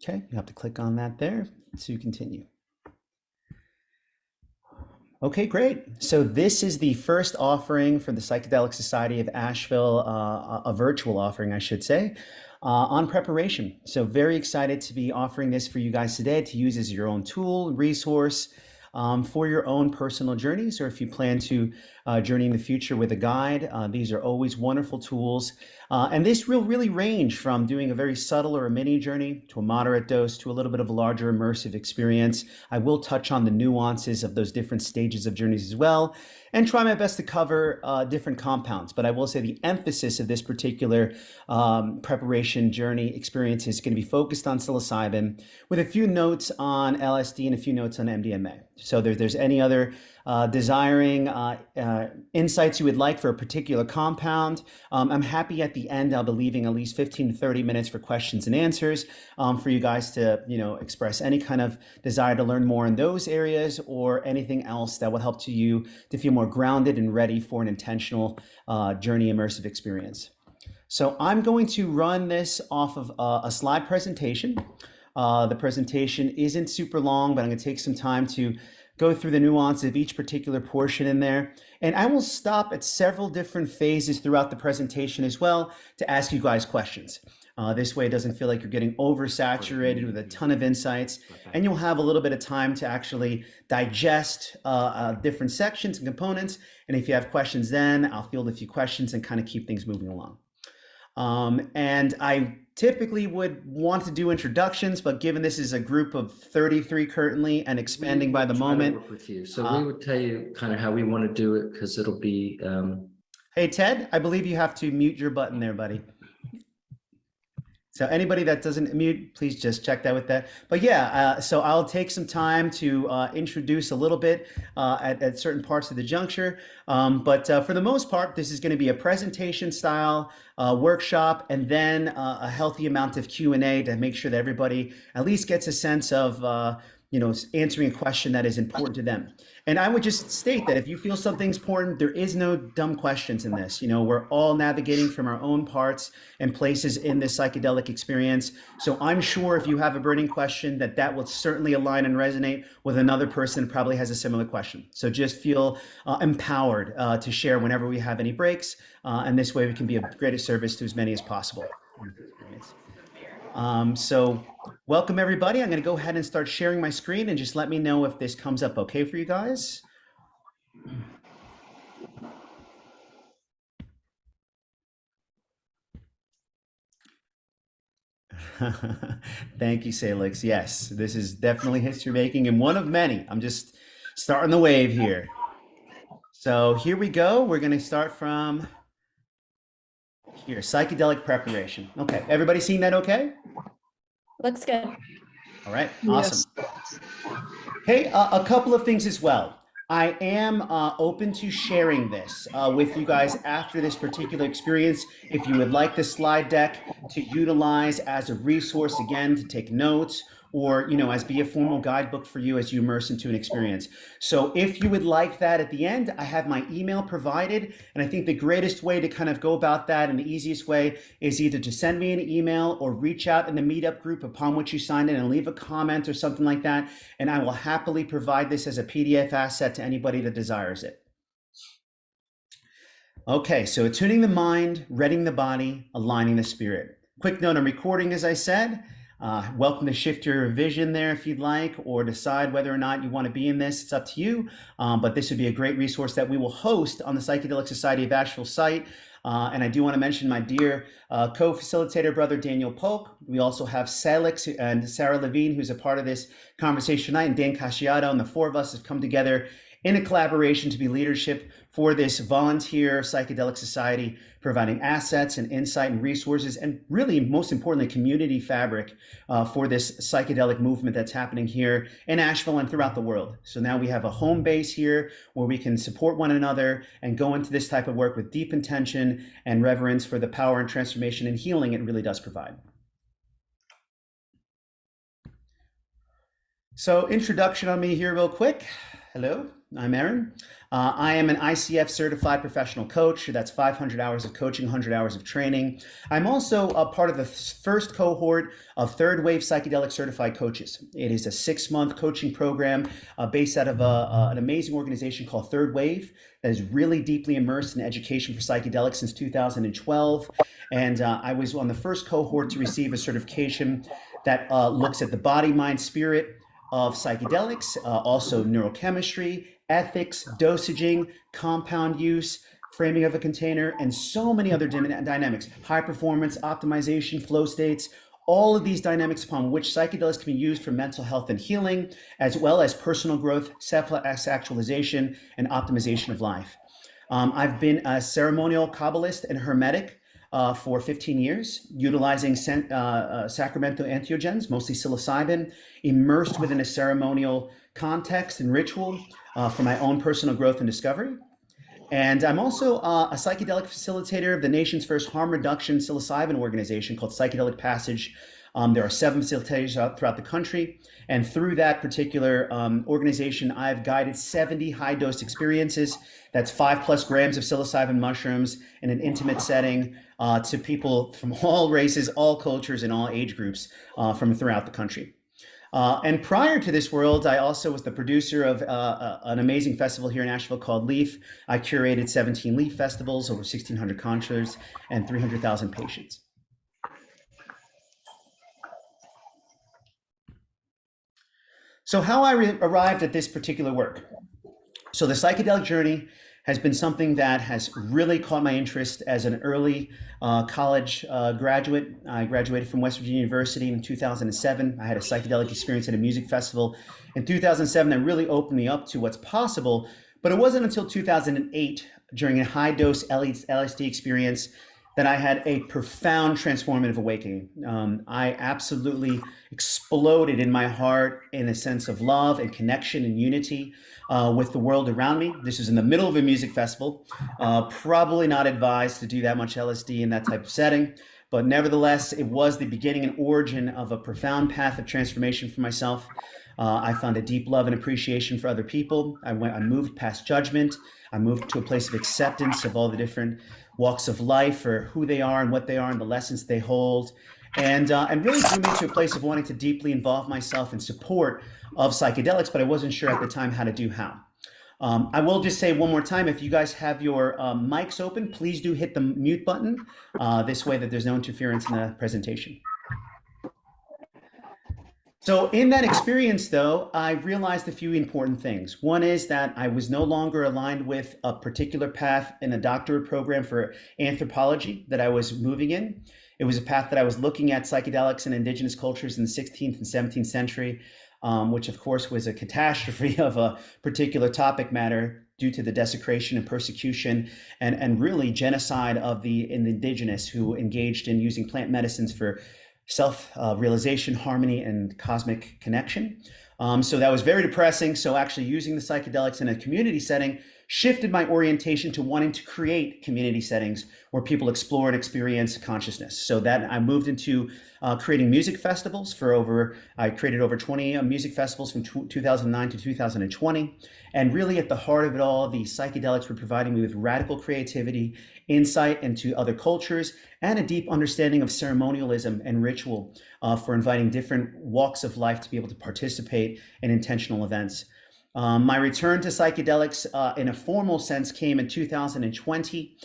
Okay, you have to click on that there to continue. Okay, great. So this is the first offering for the Psychedelic Society of Asheville, a virtual offering, I should say, on preparation. So very excited to be offering this for you guys today to use as your own tool, resource for your own personal journeys, or if you plan to journey in the future with a guide. These are always wonderful tools. And this will really range from doing a very subtle or a mini journey to a moderate dose to a little bit of a larger immersive experience. I will touch on the nuances of those different stages of journeys as well, and try my best to cover different compounds. But I will say the emphasis of this particular preparation journey experience is going to be focused on psilocybin, with a few notes on LSD and a few notes on MDMA. So if there's any other desiring insights you would like for a particular compound, I'm happy at the end. I'll be leaving at least 15 to 30 minutes for questions and answers for you guys to, express any kind of desire to learn more in those areas or anything else that will help you to feel more grounded and ready for an intentional journey immersive experience. So I'm going to run this off of a slide presentation. The presentation isn't super long, but I'm going to take some time to go through the nuance of each particular portion in there. And I will stop at several different phases throughout the presentation as well to ask you guys questions. This way it doesn't feel like you're getting oversaturated with a ton of insights, and you'll have a little bit of time to actually digest different sections and components. And if you have questions then, I'll field a few questions and kind of keep things moving along. And I typically would want to do introductions, but given this is a group of 33 currently and expanding by the moment. Work with you. So we would tell you kind of how we want to do it, because it'll be... Hey, Ted, I believe you have to mute your button there, buddy. So anybody that doesn't mute, please just check that with that. But yeah, so I'll take some time to introduce a little bit at certain parts of the juncture. But for the most part, this is going to be a presentation style workshop, and then a healthy amount of Q&A to make sure that everybody at least gets a sense of answering a question that is important to them. And I would just state that if you feel something's important, there is no dumb questions in this. We're all navigating from our own parts and places in this psychedelic experience. So I'm sure if you have a burning question, that will certainly align and resonate with another person who probably has a similar question. So just feel empowered to share whenever we have any breaks. And this way we can be of greatest service to as many as possible. So welcome everybody. I'm going to go ahead and start sharing my screen, and just let me know if this comes up okay for you guys. Thank you, Salix. Yes, this is definitely history making and one of many. I'm just starting the wave here. So here we go. We're going to start from here, psychedelic preparation. Okay, everybody seeing that okay? Looks good. All right, awesome. Yes. Hey, a couple of things as well. I am open to sharing this with you guys after this particular experience. If you would like the slide deck to utilize as a resource, again, to take notes, or as be a formal guidebook for you as you immerse into an experience. So if you would like that at the end, I have my email provided, and I think the greatest way to kind of go about that, and the easiest way, is either to send me an email or reach out in the meetup group upon which you signed in and leave a comment or something like that, and I will happily provide this as a PDF asset to anybody that desires it. Okay, so attuning the mind, readying the body, aligning the spirit. Quick note on recording, as I said. Welcome to shift your vision there if you'd like, or decide whether or not you want to be in this. It's up to you. But this would be a great resource that we will host on the Psychedelic Society of Asheville site. And I do want to mention my dear co-facilitator brother, Daniel Polk. We also have Salix and Sarah Levine, who's a part of this conversation tonight, and Dan Casciato, and the four of us have come together in a collaboration to be leadership for this volunteer psychedelic society, providing assets and insight and resources, and really, most importantly, community fabric for this psychedelic movement that's happening here in Asheville and throughout the world. So now we have a home base here where we can support one another and go into this type of work with deep intention and reverence for the power and transformation and healing it really does provide. So introduction on me here real quick. Hello, I'm Aaron. I am an ICF certified professional coach. That's 500 hours of coaching, 100 hours of training. I'm also a part of the first cohort of third wave psychedelic certified coaches. It is a 6-month coaching program based out of an amazing organization called Third Wave that is really deeply immersed in education for psychedelics since 2012. And I was on the first cohort to receive a certification that looks at the body, mind, spirit of psychedelics, also neurochemistry, ethics, dosaging, compound use, framing of a container, and so many other dynamics, high performance, optimization, flow states, all of these dynamics upon which psychedelics can be used for mental health and healing, as well as personal growth, self-actualization, and optimization of life. I've been a ceremonial Kabbalist and hermetic for 15 years, utilizing sacramental entheogens, mostly psilocybin, immersed within a ceremonial context and ritual for my own personal growth and discovery. And I'm also a psychedelic facilitator of the nation's first harm reduction psilocybin organization called Psychedelic Passage. There are 7 facilitators throughout the country. And through that particular organization, I've guided 70 high dose experiences. That's 5+ grams of psilocybin mushrooms in an intimate setting to people from all races, all cultures, and all age groups from throughout the country. And prior to this world, I also was the producer of an amazing festival here in Asheville called Leaf. I curated 17 Leaf festivals, over 1,600 concerts, and 300,000 patients. So how I arrived at this particular work. So the psychedelic journey has been something that has really caught my interest as an early college graduate. I graduated from West Virginia University in 2007. I had a psychedelic experience at a music festival. In 2007, that really opened me up to what's possible. But it wasn't until 2008, during a high-dose LSD experience, that I had a profound transformative awakening. I absolutely exploded in my heart in a sense of love and connection and unity with the world around me. This was in the middle of a music festival. Probably not advised to do that much LSD in that type of setting, but nevertheless, it was the beginning and origin of a profound path of transformation for myself. I found a deep love and appreciation for other people. I moved past judgment. I moved to a place of acceptance of all the different walks of life for who they are and what they are and the lessons they hold. And really drew me to a place of wanting to deeply involve myself in support of psychedelics, but I wasn't sure at the time how to do how. I will just say one more time, if you guys have your mics open, please do hit the mute button. This way that there's no interference in the presentation. So in that experience, though, I realized a few important things. One is that I was no longer aligned with a particular path in a doctorate program for anthropology that I was moving in. It was a path that I was looking at psychedelics and indigenous cultures in the 16th and 17th century, which of course was a catastrophe of a particular topic matter due to the desecration and persecution and really genocide of the indigenous who engaged in using plant medicines for self-realization, harmony, and cosmic connection. So that was very depressing. So actually using the psychedelics in a community setting shifted my orientation to wanting to create community settings where people explore and experience consciousness. So that I moved into creating music festivals I created over 20 music festivals from 2009 to 2020. And really at the heart of it all, the psychedelics were providing me with radical creativity, insight into other cultures, and a deep understanding of ceremonialism and ritual for inviting different walks of life to be able to participate in intentional events. My return to psychedelics in a formal sense came in 2020,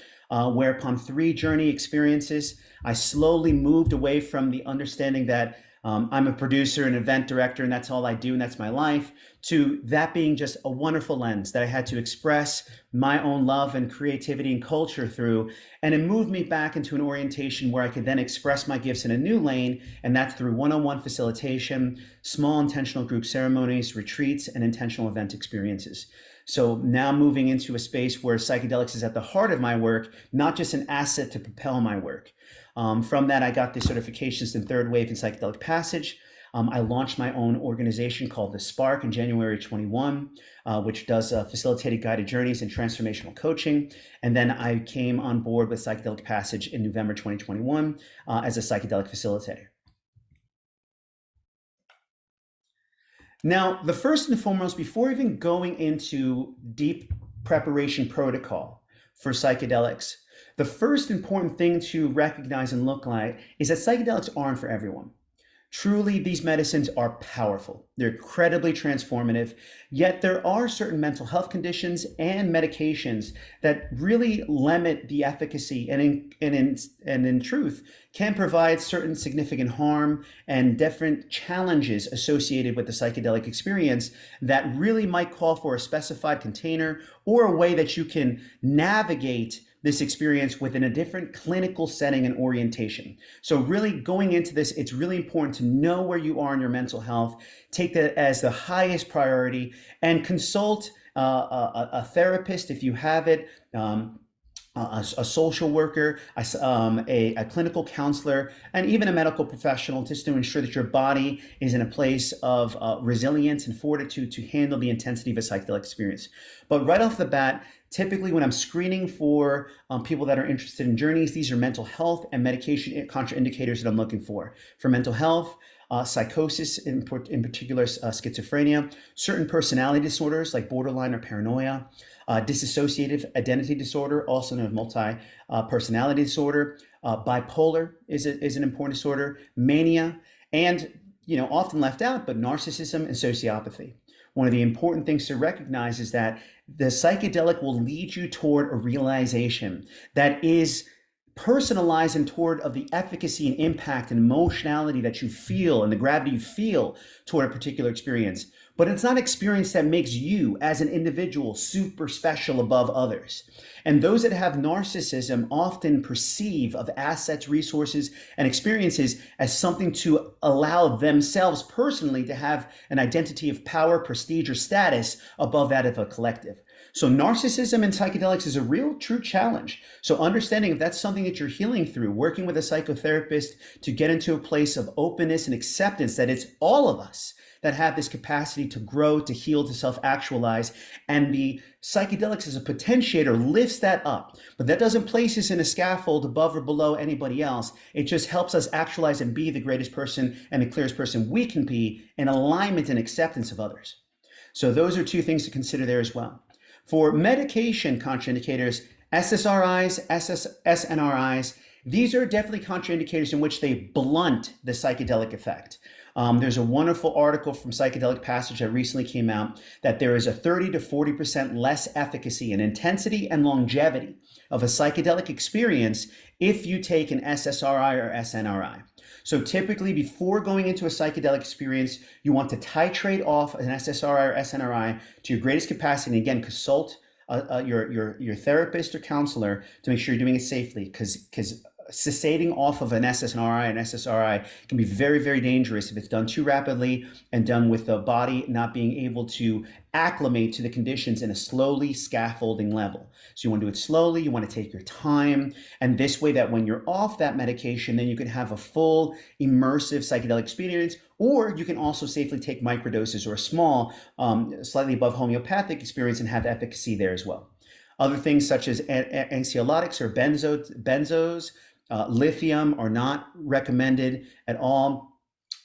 where upon 3 journey experiences, I slowly moved away from the understanding that I'm a producer and event director and that's all I do and that's my life, to that being just a wonderful lens that I had to express my own love and creativity and culture through. And it moved me back into an orientation where I could then express my gifts in a new lane, and that's through one-on-one facilitation, small intentional group ceremonies, retreats, and intentional event experiences. So now moving into a space where psychedelics is at the heart of my work, not just an asset to propel my work. From that, I got the certifications in Third Wave and Psychedelic Passage. I launched my own organization called The Spark in January 21, which does facilitated guided journeys and transformational coaching. And then I came on board with Psychedelic Passage in November 2021 as a psychedelic facilitator. Now, the first and foremost, before even going into deep preparation protocol for psychedelics, the first important thing to recognize and look like is that psychedelics aren't for everyone. Truly, these medicines are powerful. They're incredibly transformative, yet there are certain mental health conditions and medications that really limit the efficacy and in truth can provide certain significant harm and different challenges associated with the psychedelic experience that really might call for a specified container or a way that you can navigate this experience within a different clinical setting and orientation. So really going into this, it's really important to know where you are in your mental health, take that as the highest priority, and consult a therapist if you have it, a social worker, a clinical counselor, and even a medical professional, just to ensure that your body is in a place of resilience and fortitude to handle the intensity of a psychedelic experience. But right off the bat, typically when I'm screening for people that are interested in journeys, these are mental health and medication contraindicators that I'm looking for. For mental health, psychosis, in particular schizophrenia, certain personality disorders like borderline or paranoia, dissociative identity disorder, also known as multi-personality disorder, bipolar is an important disorder, mania, and often left out, but narcissism and sociopathy. One of the important things to recognize is that the psychedelic will lead you toward a realization that is personalized and toward of the efficacy and impact and emotionality that you feel and the gravity you feel toward a particular experience. But it's not an experience that makes you as an individual super special above others. And those that have narcissism often perceive of assets, resources, and experiences as something to allow themselves personally to have an identity of power, prestige, or status above that of a collective. So narcissism in psychedelics is a real true challenge. So understanding if that's something that you're healing through, working with a psychotherapist to get into a place of openness and acceptance that it's all of us that have this capacity to grow, to heal, to self-actualize, and the psychedelics as a potentiator lifts that up. But that doesn't place us in a scaffold above or below anybody else. It just helps us actualize and be the greatest person and the clearest person we can be in alignment and acceptance of others. So those are two things to consider there as well. For medication contraindicators, SSRIs, SNRIs, these are definitely contraindicators in which they blunt the psychedelic effect. There's a wonderful article from Psychedelic Passage that recently came out that there is a 30 to 40% less efficacy in intensity and longevity of a psychedelic experience if you take an SSRI or SNRI. So typically before going into a psychedelic experience, you want to titrate off an SSRI or SNRI to your greatest capacity. And again, consult your therapist or counselor to make sure you're doing it safely, because cessating off of an SSRI and SSRI can be very, very dangerous if it's done too rapidly and done with the body not being able to acclimate to the conditions in a slowly scaffolding level. So you want to do it slowly, you want to take your time, and this way that when you're off that medication, then you can have a full immersive psychedelic experience, or you can also safely take microdoses or a small, slightly above homeopathic experience and have efficacy there as well. Other things such as anxiolytics or benzos, lithium are not recommended at all.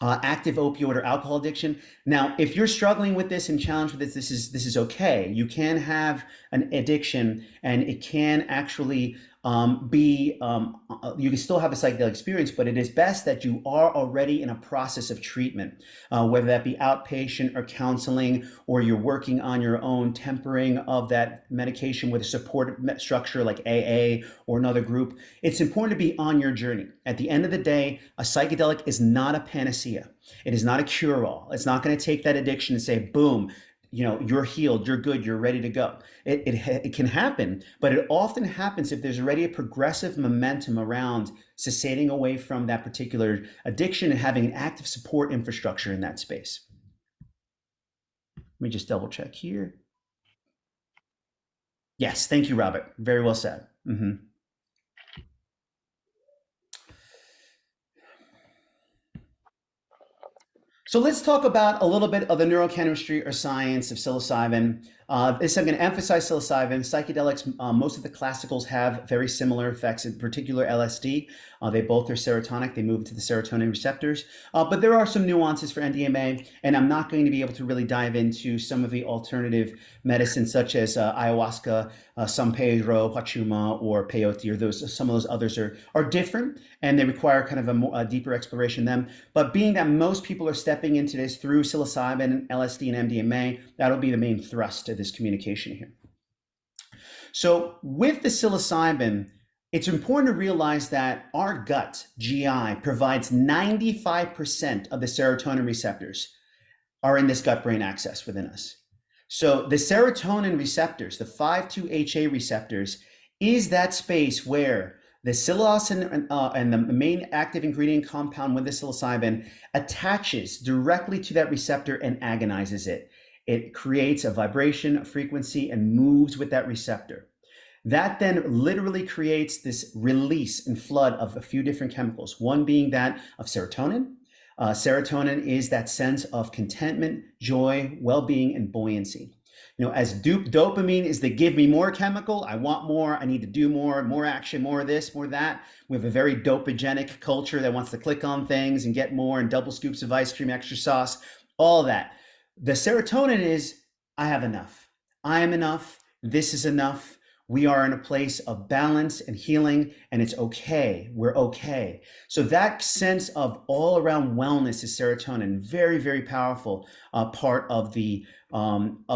Active opioid or alcohol addiction. Now, if you're struggling with this and challenged with this is okay. You can have an addiction, and it can actually you can still have a psychedelic experience, but it is best that you are already in a process of treatment, whether that be outpatient or counseling, or you're working on your own tempering of that medication with a support structure like AA or another group. It's important to be on your journey. At the end of the day, a psychedelic is not a panacea. It is not a cure-all. It's not going to take that addiction and say, boom, you're healed, you're good, you're ready to go. It can happen, but it often happens if there's already a progressive momentum around cessating away from that particular addiction and having an active support infrastructure in that space. Let me just double check here. Yes, thank you, Robert. Very well said. Mm-hmm. So let's talk about a little bit of the neurochemistry or science of psilocybin. This I'm going to emphasize psilocybin. Psychedelics, most of the classicals have very similar effects, in particular LSD. They both are serotonic. They move to the serotonin receptors. But there are some nuances for NDMA, and I'm not going to be able to really dive into some of the alternative medicines such as ayahuasca, San Pedro, Pachuma, or peyote, or some of those others are different, and they require kind of a deeper exploration of them. But being that most people are stepping into this through psilocybin, LSD, and MDMA, that'll be the main thrust of this communication here. So with the psilocybin, it's important to realize that our gut, GI, provides 95% of the serotonin receptors are in this gut-brain axis within us. So the serotonin receptors, the 5,2-HA receptors, is that space where the psilocin and the main active ingredient compound with the psilocybin attaches directly to that receptor and agonizes it. It creates a vibration, a frequency, and moves with that receptor. That then literally creates this release and flood of a few different chemicals, one being that of serotonin. Serotonin is that sense of contentment, joy, well-being, and buoyancy. As dopamine is the give me more chemical, I want more, I need to do more action, more of this, more of that. We have a very dopagenic culture that wants to click on things and get more and double scoops of ice cream, extra sauce, all that. The serotonin is, I have enough. I am enough. This is enough. We are in a place of balance and healing, and it's okay. We're okay. So that sense of all around wellness is serotonin. Very, very powerful part of the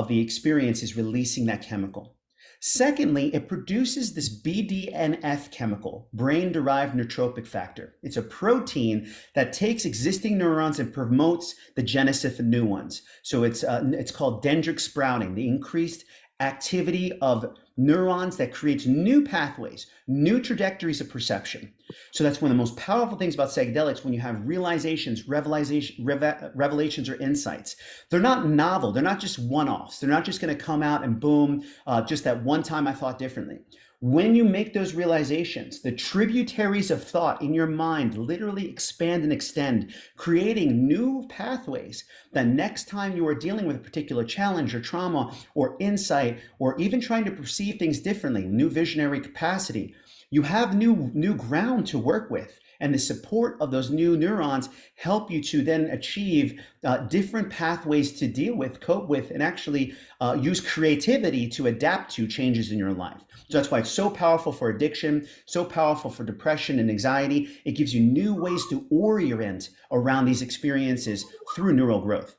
experience is releasing that chemical. Secondly, it produces this BDNF chemical, brain-derived neurotrophic factor. It's a protein that takes existing neurons and promotes the genesis of new ones. So it's called dendritic sprouting, the increased activity of neurons that creates new pathways, new trajectories of perception. So that's one of the most powerful things about psychedelics when you have realizations, revelations, or insights. They're not novel. They're not just one-offs. They're not just going to come out and boom, just that one time I thought differently. When you make those realizations, the tributaries of thought in your mind literally expand and extend, creating new pathways that next time you are dealing with a particular challenge or trauma or insight, or even trying to perceive things differently, new visionary capacity, you have new ground to work with. And the support of those new neurons help you to then achieve different pathways to deal with, cope with, and actually use creativity to adapt to changes in your life. So that's why it's so powerful for addiction, so powerful for depression and anxiety. It gives you new ways to orient around these experiences through neural growth.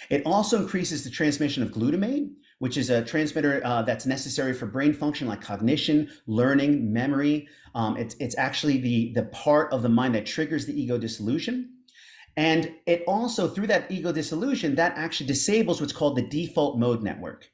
It also increases the transmission of glutamate, which is a transmitter that's necessary for brain function like cognition, learning, memory. It's actually the part of the mind that triggers the ego dissolution. And it also, through that ego dissolution, that actually disables what's called the default mode network.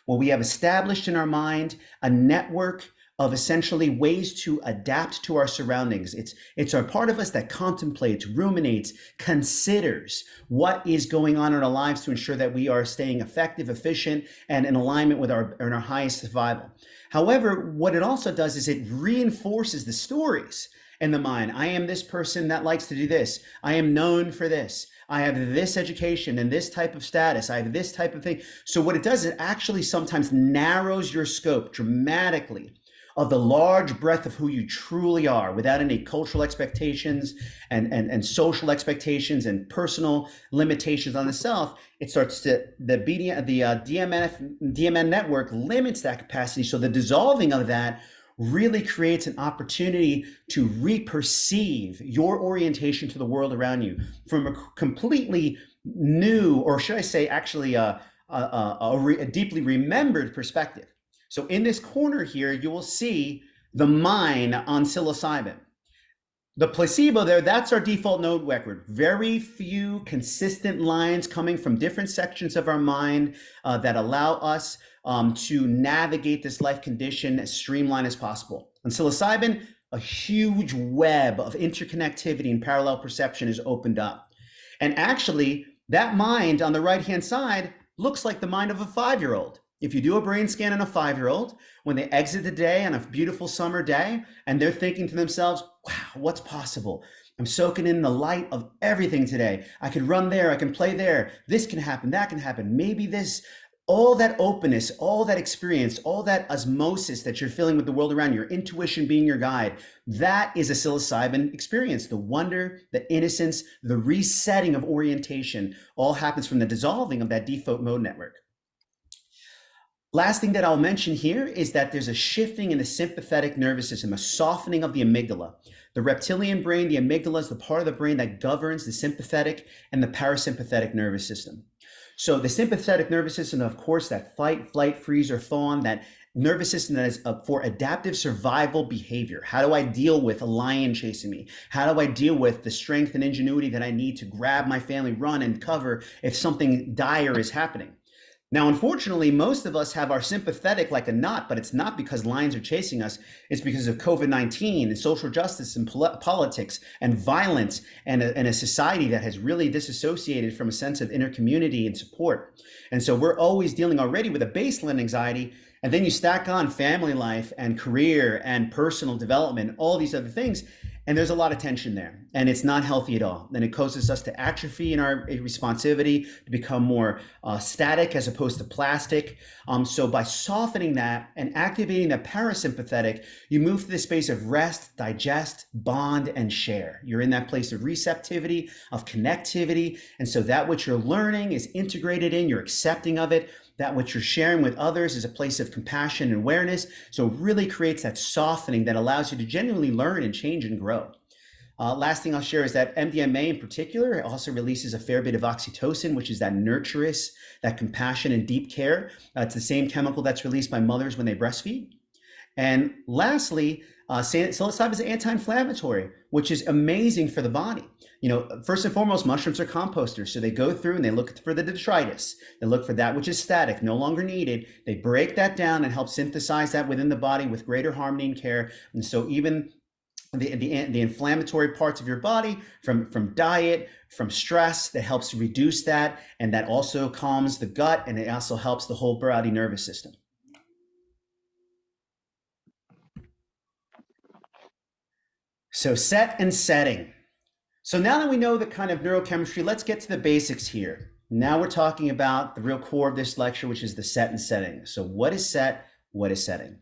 Well, we have established in our mind a network of essentially ways to adapt to our surroundings. It's our part of us that contemplates, ruminates, considers what is going on in our lives to ensure that we are staying effective, efficient, and in alignment with our highest survival. However, what it also does is it reinforces the stories in the mind. I am this person that likes to do this. I am known for this. I have this education and this type of status. I have this type of thing. So what it does, it actually sometimes narrows your scope dramatically of the large breadth of who you truly are without any cultural expectations and social expectations and personal limitations on the self. It starts to, the DMN network limits that capacity. So the dissolving of that really creates an opportunity to reperceive your orientation to the world around you from a completely new, or should I say actually a deeply remembered perspective. So in this corner here, you will see the mine on psilocybin. The placebo there, that's our default node record. Very few consistent lines coming from different sections of our mind that allow us to navigate this life condition as streamlined as possible. On psilocybin, a huge web of interconnectivity and parallel perception is opened up. And actually, that mind on the right-hand side looks like the mind of a 5-year-old. If you do a brain scan on a 5-year-old, when they exit the day on a beautiful summer day, and they're thinking to themselves, wow, what's possible? I'm soaking in the light of everything today. I could run there, I can play there. This can happen, that can happen. Maybe this all that openness, all that experience, all that osmosis that you're feeling with the world around you, your intuition being your guide, that is a psilocybin experience. The wonder, the innocence, the resetting of orientation all happens from the dissolving of that default mode network. Last thing that I'll mention here is that there's a shifting in the sympathetic nervous system, a softening of the amygdala. The reptilian brain, the amygdala, is the part of the brain that governs the sympathetic and the parasympathetic nervous system. So the sympathetic nervous system, of course, that fight, flight, freeze, or fawn, that nervous system that is for adaptive survival behavior. How do I deal with a lion chasing me? How do I deal with the strength and ingenuity that I need to grab my family, run, and cover if something dire is happening? Now, unfortunately, most of us have our sympathetic like a knot, but it's not because lions are chasing us. It's because of COVID-19 and social justice and politics and violence and a society that has really disassociated from a sense of inner community and support. And so we're always dealing already with a baseline anxiety. And then you stack on family life and career and personal development, all these other things. And there's a lot of tension there, and it's not healthy at all. And it causes us to atrophy in our responsivity, to become more static as opposed to plastic. So by softening that and activating the parasympathetic, you move to the space of rest, digest, bond, and share. You're in that place of receptivity, of connectivity. And so that which you're learning is integrated in, you're accepting of it. That what you're sharing with others is a place of compassion and awareness. So it really creates that softening that allows you to genuinely learn and change and grow. Last thing I'll share is that MDMA in particular also releases a fair bit of oxytocin, which is that nurturous, that compassion and deep care. It's the same chemical that's released by mothers when they breastfeed. And lastly, psilocybin is anti-inflammatory, which is amazing for the body. You know, first and foremost, mushrooms are composters. So they go through and they look for the detritus. They look for that which is static, no longer needed. They break that down and help synthesize that within the body with greater harmony and care. And so even the inflammatory parts of your body from diet, from stress, that helps reduce that. And that also calms the gut, and it also helps the whole body nervous system. So set and setting. So now that we know the kind of neurochemistry, let's get to the basics here. Now we're talking about the real core of this lecture, which is the set and setting. So what is set? What is setting?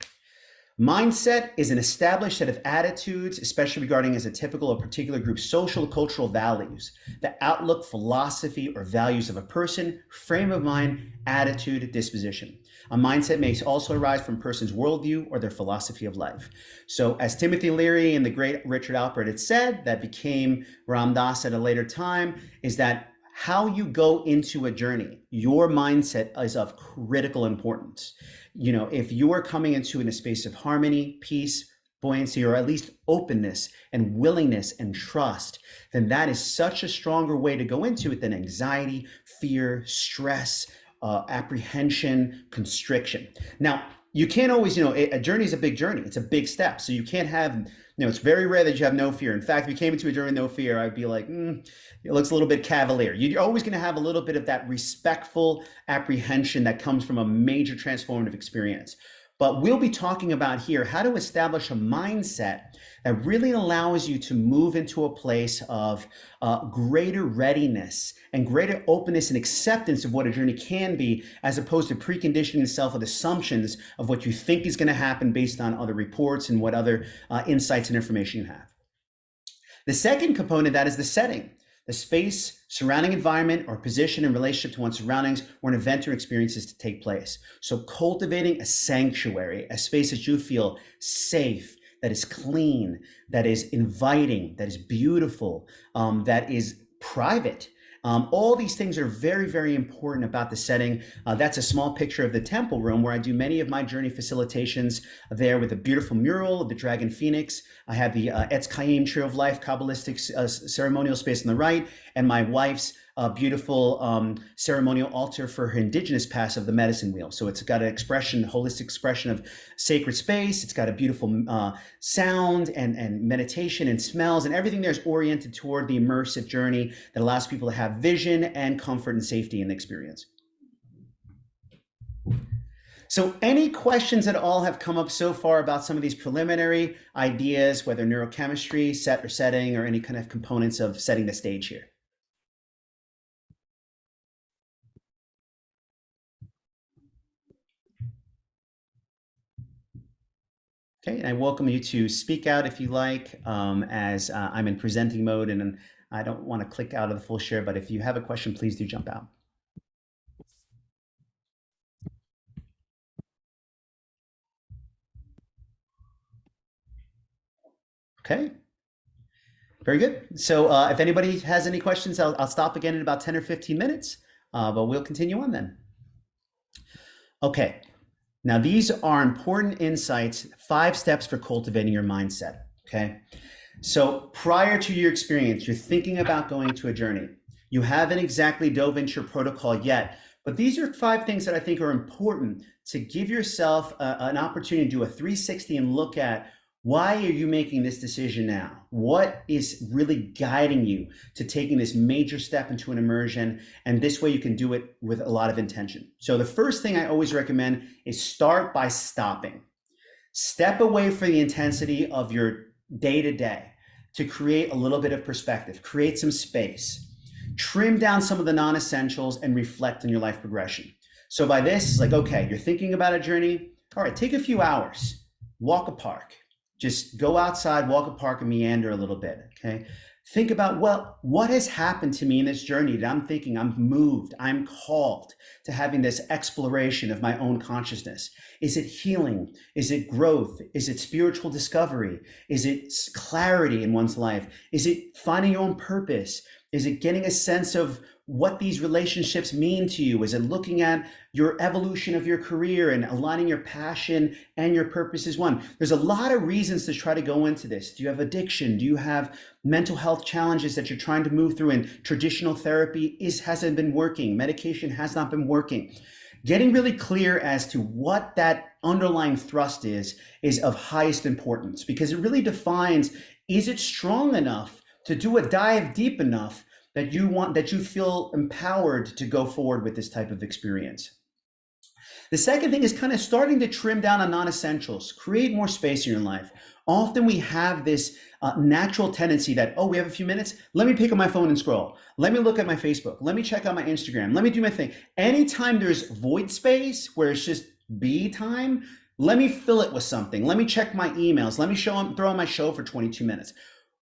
Mindset is an established set of attitudes, especially regarding as a typical or particular group's social or cultural values, the outlook, philosophy, or values of a person, frame of mind, attitude, disposition. A mindset may also arise from a person's worldview or their philosophy of life. So as Timothy Leary and the great Richard Alpert had said, that became Ram Dass at a later time, is that how you go into a journey, your mindset is of critical importance. You know, if you are coming into in a space of harmony, peace, buoyancy, or at least openness and willingness and trust, then that is such a stronger way to go into it than anxiety, fear, stress, apprehension, constriction. Now, you can't always, a journey is a big journey. It's a big step. So you can't have, it's very rare that you have no fear. In fact, if you came into a journey with no fear, I'd be like, it looks a little bit cavalier. You're always going to have a little bit of that respectful apprehension that comes from a major transformative experience. But we'll be talking about here how to establish a mindset that really allows you to move into a place of greater readiness and greater openness and acceptance of what a journey can be, as opposed to preconditioning yourself with assumptions of what you think is going to happen based on other reports and what other insights and information you have. The second component of that is the setting. The space, surrounding environment, or position in relationship to one's surroundings where an event or experience is to take place. So cultivating a sanctuary, a space that you feel safe, that is clean, that is inviting, that is beautiful, that is private. All these things are very, very important about the setting. That's a small picture of the temple room where I do many of my journey facilitations there, with a beautiful mural of the Dragon Phoenix. I have the Etz Chaim Tree of Life Kabbalistic ceremonial space on the right, and my wife's beautiful ceremonial altar for her indigenous pass of the medicine wheel. So it's got an expression, holistic expression of sacred space. It's got a beautiful sound and meditation and smells, and everything there is oriented toward the immersive journey that allows people to have vision and comfort and safety in the experience. So any questions at all have come up so far about some of these preliminary ideas, whether neurochemistry, set or setting, or any kind of components of setting the stage here? Okay, and I welcome you to speak out if you like, as I'm in presenting mode and I don't want to click out of the full share, but if you have a question, please do jump out. Okay, very good. So if anybody has any questions, I'll stop again in about 10 or 15 minutes, but we'll continue on then. Okay, now these are important insights, 5 steps for cultivating your mindset, okay? So prior to your experience, you're thinking about going to a journey. You haven't exactly dove into your protocol yet, but these are 5 things that I think are important to give yourself an opportunity to do a 360 and look at why are you making this decision now? What is really guiding you to taking this major step into an immersion? And this way you can do it with a lot of intention. So the first thing I always recommend is start by stopping. Step away from the intensity of your day-to-day to create a little bit of perspective, create some space, trim down some of the non-essentials and reflect on your life progression. So by this, it's like, okay, you're thinking about a journey. All right, take a few hours, walk a park. Just go outside, walk a park and meander a little bit, okay? Think about, well, what has happened to me in this journey that I'm thinking I'm moved, I'm called to having this exploration of my own consciousness. Is it healing? Is it growth? Is it spiritual discovery? Is it clarity in one's life? Is it finding your own purpose? Is it getting a sense of what these relationships mean to you? Is it looking at your evolution of your career and aligning your passion and your purpose as one? There's a lot of reasons to try to go into this. Do you have addiction? Do you have mental health challenges that you're trying to move through and traditional therapy hasn't been working? Medication has not been working. Getting really clear as to what that underlying thrust is of highest importance, because it really defines, is it strong enough to do a dive deep enough that you feel empowered to go forward with this type of experience. The second thing is kind of starting to trim down on non-essentials, create more space in your life. Often we have this natural tendency that, oh, we have a few minutes, let me pick up my phone and scroll. Let me look at my Facebook. Let me check out my Instagram. Let me do my thing. Anytime there's void space where it's just be time, let me fill it with something. Let me check my emails. Let me throw on my show for 22 minutes.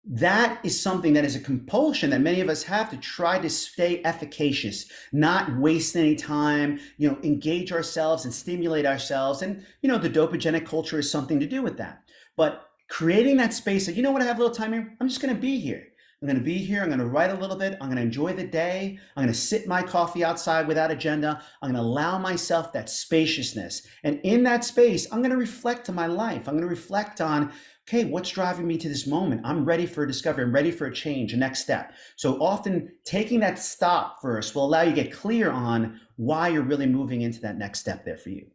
That is something that is a compulsion that many of us have to try to stay efficacious, not waste any time, engage ourselves and stimulate ourselves. And, the dopagenic culture is something to do with that. But creating that space of, what, I have a little time here. I'm just going to be here. I'm going to be here. I'm going to write a little bit. I'm going to enjoy the day. I'm going to sip my coffee outside without agenda. I'm going to allow myself that spaciousness. And in that space, I'm going to reflect on my life. I'm going to reflect on, okay, what's driving me to this moment? I'm ready for a discovery. I'm ready for a change, a next step. So often taking that stop first will allow you to get clear on why you're really moving into that next step there for you.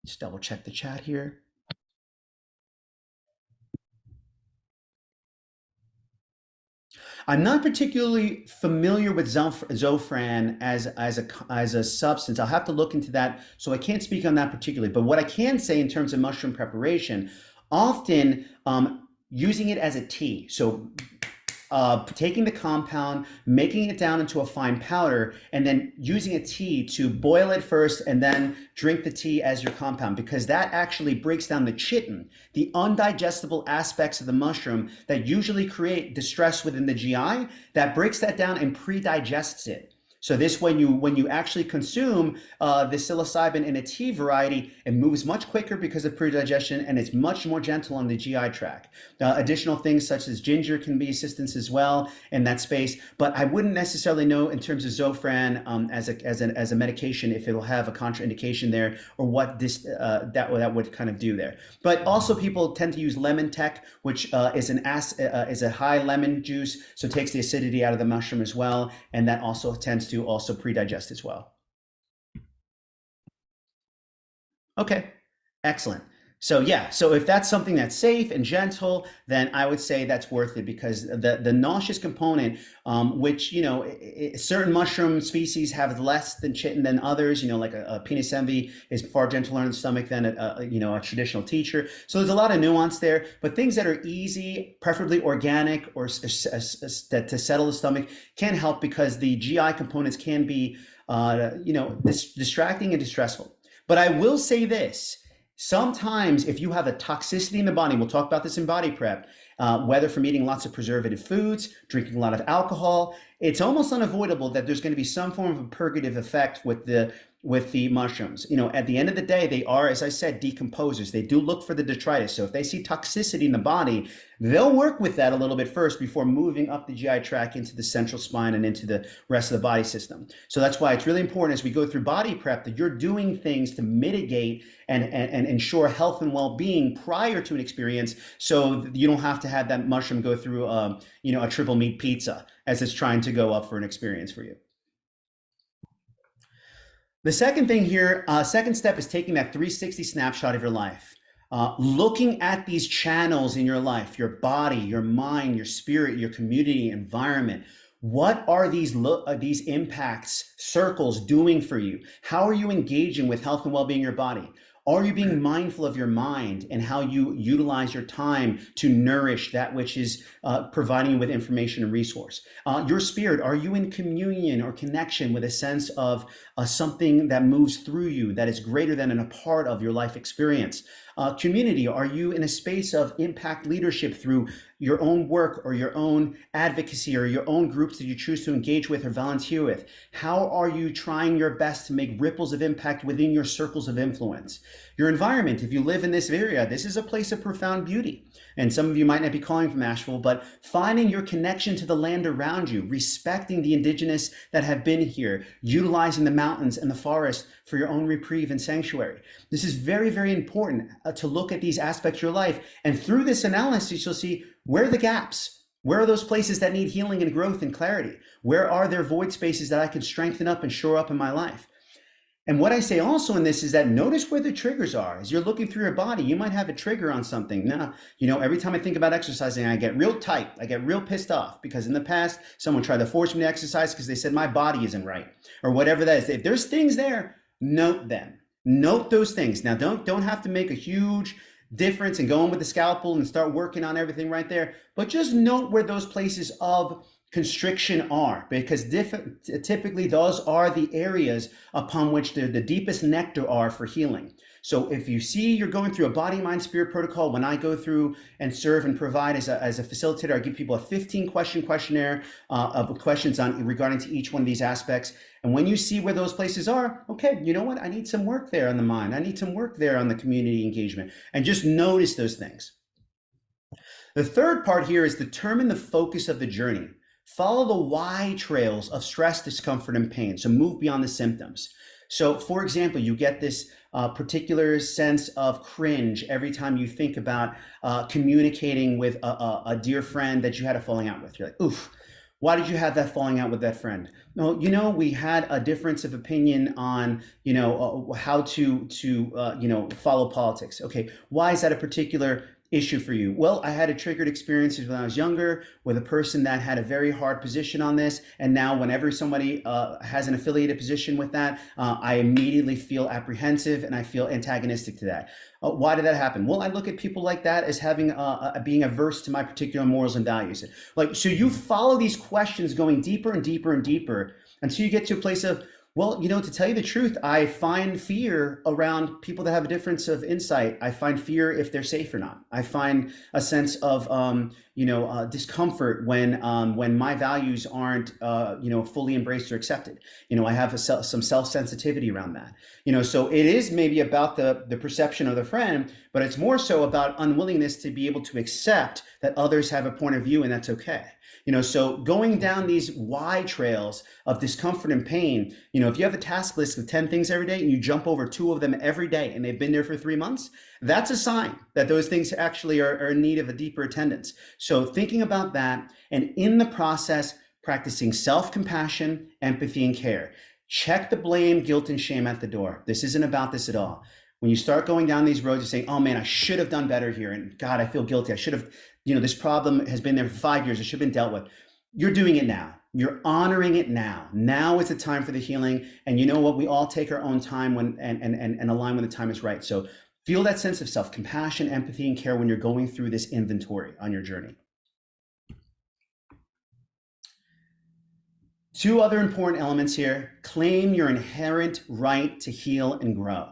Just double check the chat here. I'm not particularly familiar with Zofran as a substance. I'll have to look into that, so I can't speak on that particularly. But what I can say in terms of mushroom preparation, often using it as a tea. So taking the compound, making it down into a fine powder, and then using a tea to boil it first and then drink the tea as your compound, because that actually breaks down the chitin, the undigestible aspects of the mushroom that usually create distress within the GI, that breaks that down and pre-digests it. So this, when you actually consume the psilocybin in a tea variety, it moves much quicker because of pre-digestion, and it's much more gentle on the GI tract. Additional things such as ginger can be assistance as well in that space, but I wouldn't necessarily know in terms of Zofran as a medication if it'll have a contraindication there, or what that would kind of do there. But also people tend to use lemon tech, which is a high lemon juice, so it takes the acidity out of the mushroom as well, and that also tends to also pre-digest as well. Okay, excellent. So yeah, so if that's something that's safe and gentle, then I would say that's worth it, because the nauseous component, which, certain mushroom species have less than chitin than others, like a penis envy is far gentler on the stomach than a traditional teacher. So there's a lot of nuance there, but things that are easy, preferably organic, or to settle the stomach can help, because the GI components can be, distracting and distressful. But I will say this. Sometimes if you have a toxicity in the body, we'll talk about this in body prep, whether from eating lots of preservative foods, drinking a lot of alcohol, it's almost unavoidable that there's going to be some form of a purgative effect with the mushrooms. At the end of the day, they are, as I said, decomposers. They do look for the detritus. So if they see toxicity in the body, they'll work with that a little bit first before moving up the GI tract into the central spine and into the rest of the body system. So that's why it's really important as we go through body prep that you're doing things to mitigate and ensure health and well-being prior to an experience, so you don't have to have that mushroom go through a triple meat pizza as it's trying to go up for an experience for you. The second thing here, second step is taking that 360 snapshot of your life. Looking at these channels in your life, your body, your mind, your spirit, your community, environment. What are these impacts, circles doing for you? How are you engaging with health and well-being in your body? Are you being mindful of your mind and how you utilize your time to nourish that which is providing you with information and resource? Your spirit, are you in communion or connection with a sense of something that moves through you that is greater than and a part of your life experience? Community, are you in a space of impact leadership through your own work or your own advocacy or your own groups that you choose to engage with or volunteer with? How are you trying your best to make ripples of impact within your circles of influence? Your environment, if you live in this area, this is a place of profound beauty. And some of you might not be calling from Asheville, but finding your connection to the land around you, respecting the indigenous that have been here, utilizing the mountains and the forest for your own reprieve and sanctuary. This is very, very important to look at these aspects of your life. And through this analysis, you'll see where are the gaps? Where are those places that need healing and growth and clarity? Where are there void spaces that I can strengthen up and shore up in my life? And what I say also in this is that notice where the triggers are. As you're looking through your body, you might have a trigger on something. Now, every time I think about exercising, I get real tight. I get real pissed off because in the past, someone tried to force me to exercise because they said my body isn't right or whatever that is. If there's things there, note them. Note those things. Now, don't have to make a huge difference and go in with the scalpel and start working on everything right there. But just note where those places of constriction are, because typically those are the areas upon which the deepest nectar are for healing. So if you see you're going through a body, mind, spirit protocol, when I go through and serve and provide as a facilitator, I give people a 15-question questionnaire of questions regarding to each one of these aspects. And when you see where those places are, okay, you know what? I need some work there on the mind. I need some work there on the community engagement. And just notice those things. The third part here is determine the focus of the journey. Follow the why trails of stress, discomfort, and pain. So move beyond the symptoms. So for example, you get this particular sense of cringe every time you think about communicating with a dear friend that you had a falling out with. You're like, oof, why did you have that falling out with that friend? No, we had a difference of opinion on, how to follow politics. Okay, why is that a particular issue for you? Well, I had a triggered experiences when I was younger with a person that had a very hard position on this. And now whenever somebody has an affiliated position with that, I immediately feel apprehensive and I feel antagonistic to that. Why did that happen? Well, I look at people like that as having being averse to my particular morals and values. So you follow these questions going deeper and deeper and deeper until you get to a place of, well, to tell you the truth, I find fear around people that have a difference of insight. I find fear if they're safe or not. I find a sense of, discomfort when my values aren't, fully embraced or accepted. I have some self-sensitivity around that. So it is maybe about the perception of the friend, but it's more so about unwillingness to be able to accept that others have a point of view and that's okay. So going down these why trails of discomfort and pain, if you have a task list of 10 things every day and you jump over 2 of them every day and they've been there for 3 months, that's a sign that those things actually are in need of a deeper attendance. So thinking about that, and in the process, practicing self-compassion, empathy, and care. Check the blame, guilt, and shame at the door. This isn't about this at all. When you start going down these roads, you're saying, oh man, I should have done better here. And God, I feel guilty. I should have, this problem has been there for 5 years. It should have been dealt with. You're doing it now. You're honoring it now. Now is the time for the healing. And you know what? We all take our own time and align when the time is right. So feel that sense of self-compassion, empathy, and care when you're going through this inventory on your journey. 2 other important elements here. Claim your inherent right to heal and grow.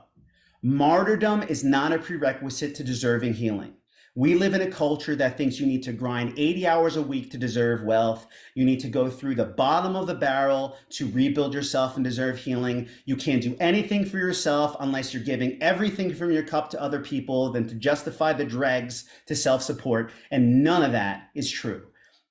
Martyrdom is not a prerequisite to deserving healing. We live in a culture that thinks you need to grind 80 hours a week to deserve wealth. You need to go through the bottom of the barrel to rebuild yourself and deserve healing. You can't do anything for yourself unless you're giving everything from your cup to other people, then to justify the dregs to self-support. And none of that is true.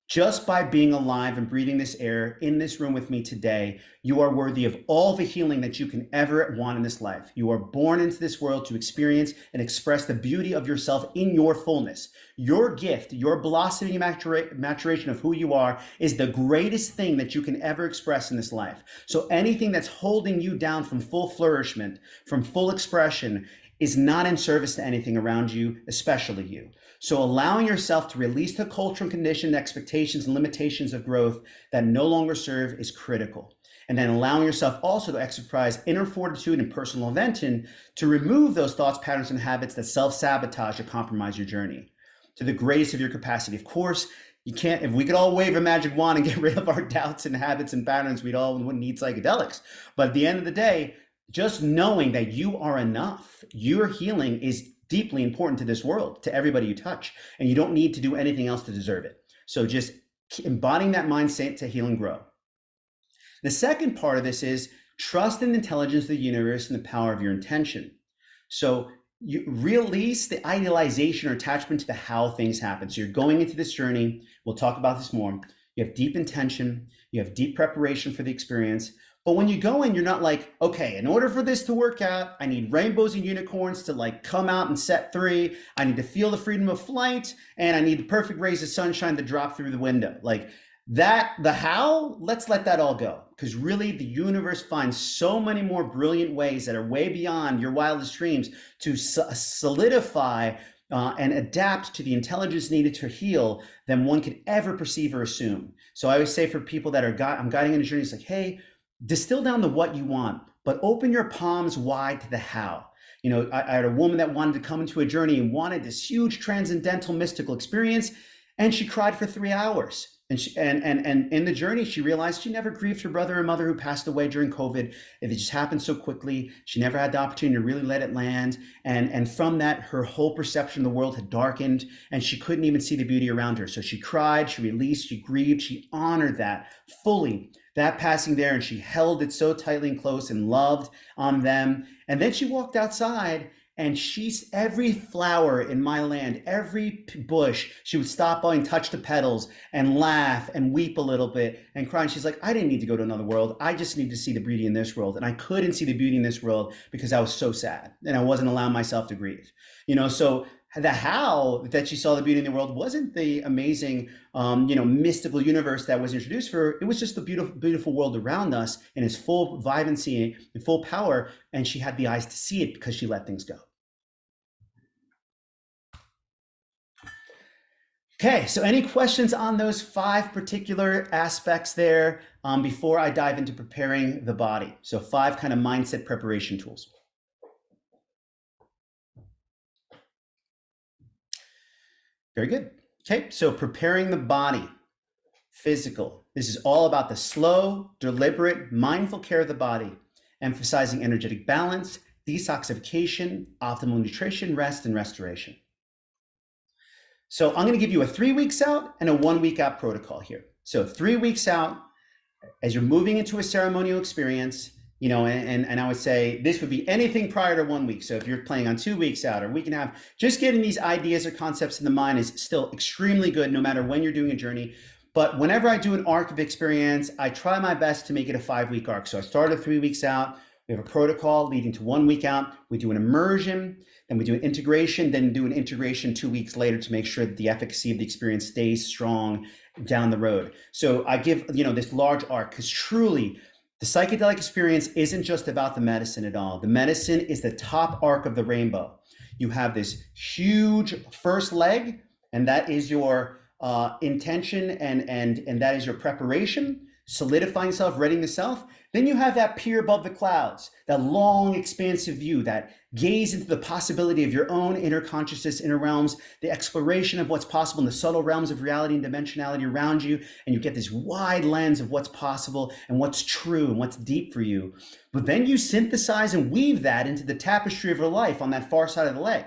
Just by being alive and breathing this air in this room with me today, you are worthy of all the healing that you can ever want in this life. You are born into this world to experience and express the beauty of yourself in your fullness. Your gift, your blossoming maturation of who you are is the greatest thing that you can ever express in this life. So anything that's holding you down from full flourishment, from full expression, is not in service to anything around you, especially you. So allowing yourself to release the cultural conditioned expectations and limitations of growth that no longer serve is critical. And then allowing yourself also to exercise inner fortitude and personal invention to remove those thoughts, patterns, and habits that self-sabotage or compromise your journey to the greatest of your capacity. Of course, you can't, if we could all wave a magic wand and get rid of our doubts and habits and patterns, wouldn't need psychedelics. But at the end of the day, just knowing that you are enough, your healing is deeply important to this world, to everybody you touch, and you don't need to do anything else to deserve it. So just embodying that mindset to heal and grow. The second part of this is trust in the intelligence of the universe and the power of your intention. So you release the idealization or attachment to the how things happen. So you're going into this journey. We'll talk about this more. You have deep intention. You have deep preparation for the experience. But when you go in, you're not like, okay, in order for this to work out, I need rainbows and unicorns to like come out and set free. I need to feel the freedom of flight, and I need the perfect rays of sunshine to drop through the window. Like that, the how, let's let that all go. Because really the universe finds so many more brilliant ways that are way beyond your wildest dreams to solidify and adapt to the intelligence needed to heal than one could ever perceive or assume. So I always say for people that are, I'm guiding in a journey, it's like, hey, distill down to what you want, but open your palms wide to the how. You know, I had a woman that wanted to come into a journey and wanted this huge transcendental mystical experience, and she cried for 3 hours. And in the journey, she realized she never grieved her brother or mother who passed away during COVID. It just happened so quickly. She never had the opportunity to really let it land. And from that, her whole perception of the world had darkened, and she couldn't even see the beauty around her. So she cried, she released, she grieved, she honored that fully, that passing there, and she held it so tightly and close and loved on them. And then she walked outside, and every flower in my land, every bush, she would stop by and touch the petals and laugh and weep a little bit and cry. And she's like, I didn't need to go to another world. I just need to see the beauty in this world. And I couldn't see the beauty in this world because I was so sad and I wasn't allowing myself to grieve. You know, so the how that she saw the beauty in the world wasn't the amazing, mystical universe that was introduced for her. It was just the beautiful, beautiful world around us in its full vibrancy and full power. And she had the eyes to see it because she let things go. Okay, so any questions on those 5 particular aspects there before I dive into preparing the body? So 5 kind of mindset preparation tools. Very good. Okay, so preparing the body, physical. This is all about the slow, deliberate, mindful care of the body, emphasizing energetic balance, detoxification, optimal nutrition, rest, and restoration. So I'm going to give you a 3 weeks out and a 1 week out protocol here. So 3 weeks out, as you're moving into a ceremonial experience, and I would say this would be anything prior to 1 week. So if you're planning on 2 weeks out or week and a half, just getting these ideas or concepts in the mind is still extremely good no matter when you're doing a journey. But whenever I do an arc of experience, I try my best to make it a 5-week arc. So I started 3 weeks out. We have a protocol leading to 1 week out. We do an immersion, then we do an integration, then do an integration 2 weeks later to make sure that the efficacy of the experience stays strong down the road. So I give, this large arc because truly the psychedelic experience isn't just about the medicine at all. The medicine is the top arc of the rainbow. You have this huge first leg, and that is your intention and that is your preparation. solidifying self, readying the self. Then you have that peer above the clouds, that long, expansive view, that gaze into the possibility of your own inner consciousness, inner realms, the exploration of what's possible in the subtle realms of reality and dimensionality around you. And you get this wide lens of what's possible and what's true and what's deep for you. But then you synthesize and weave that into the tapestry of your life on that far side of the leg.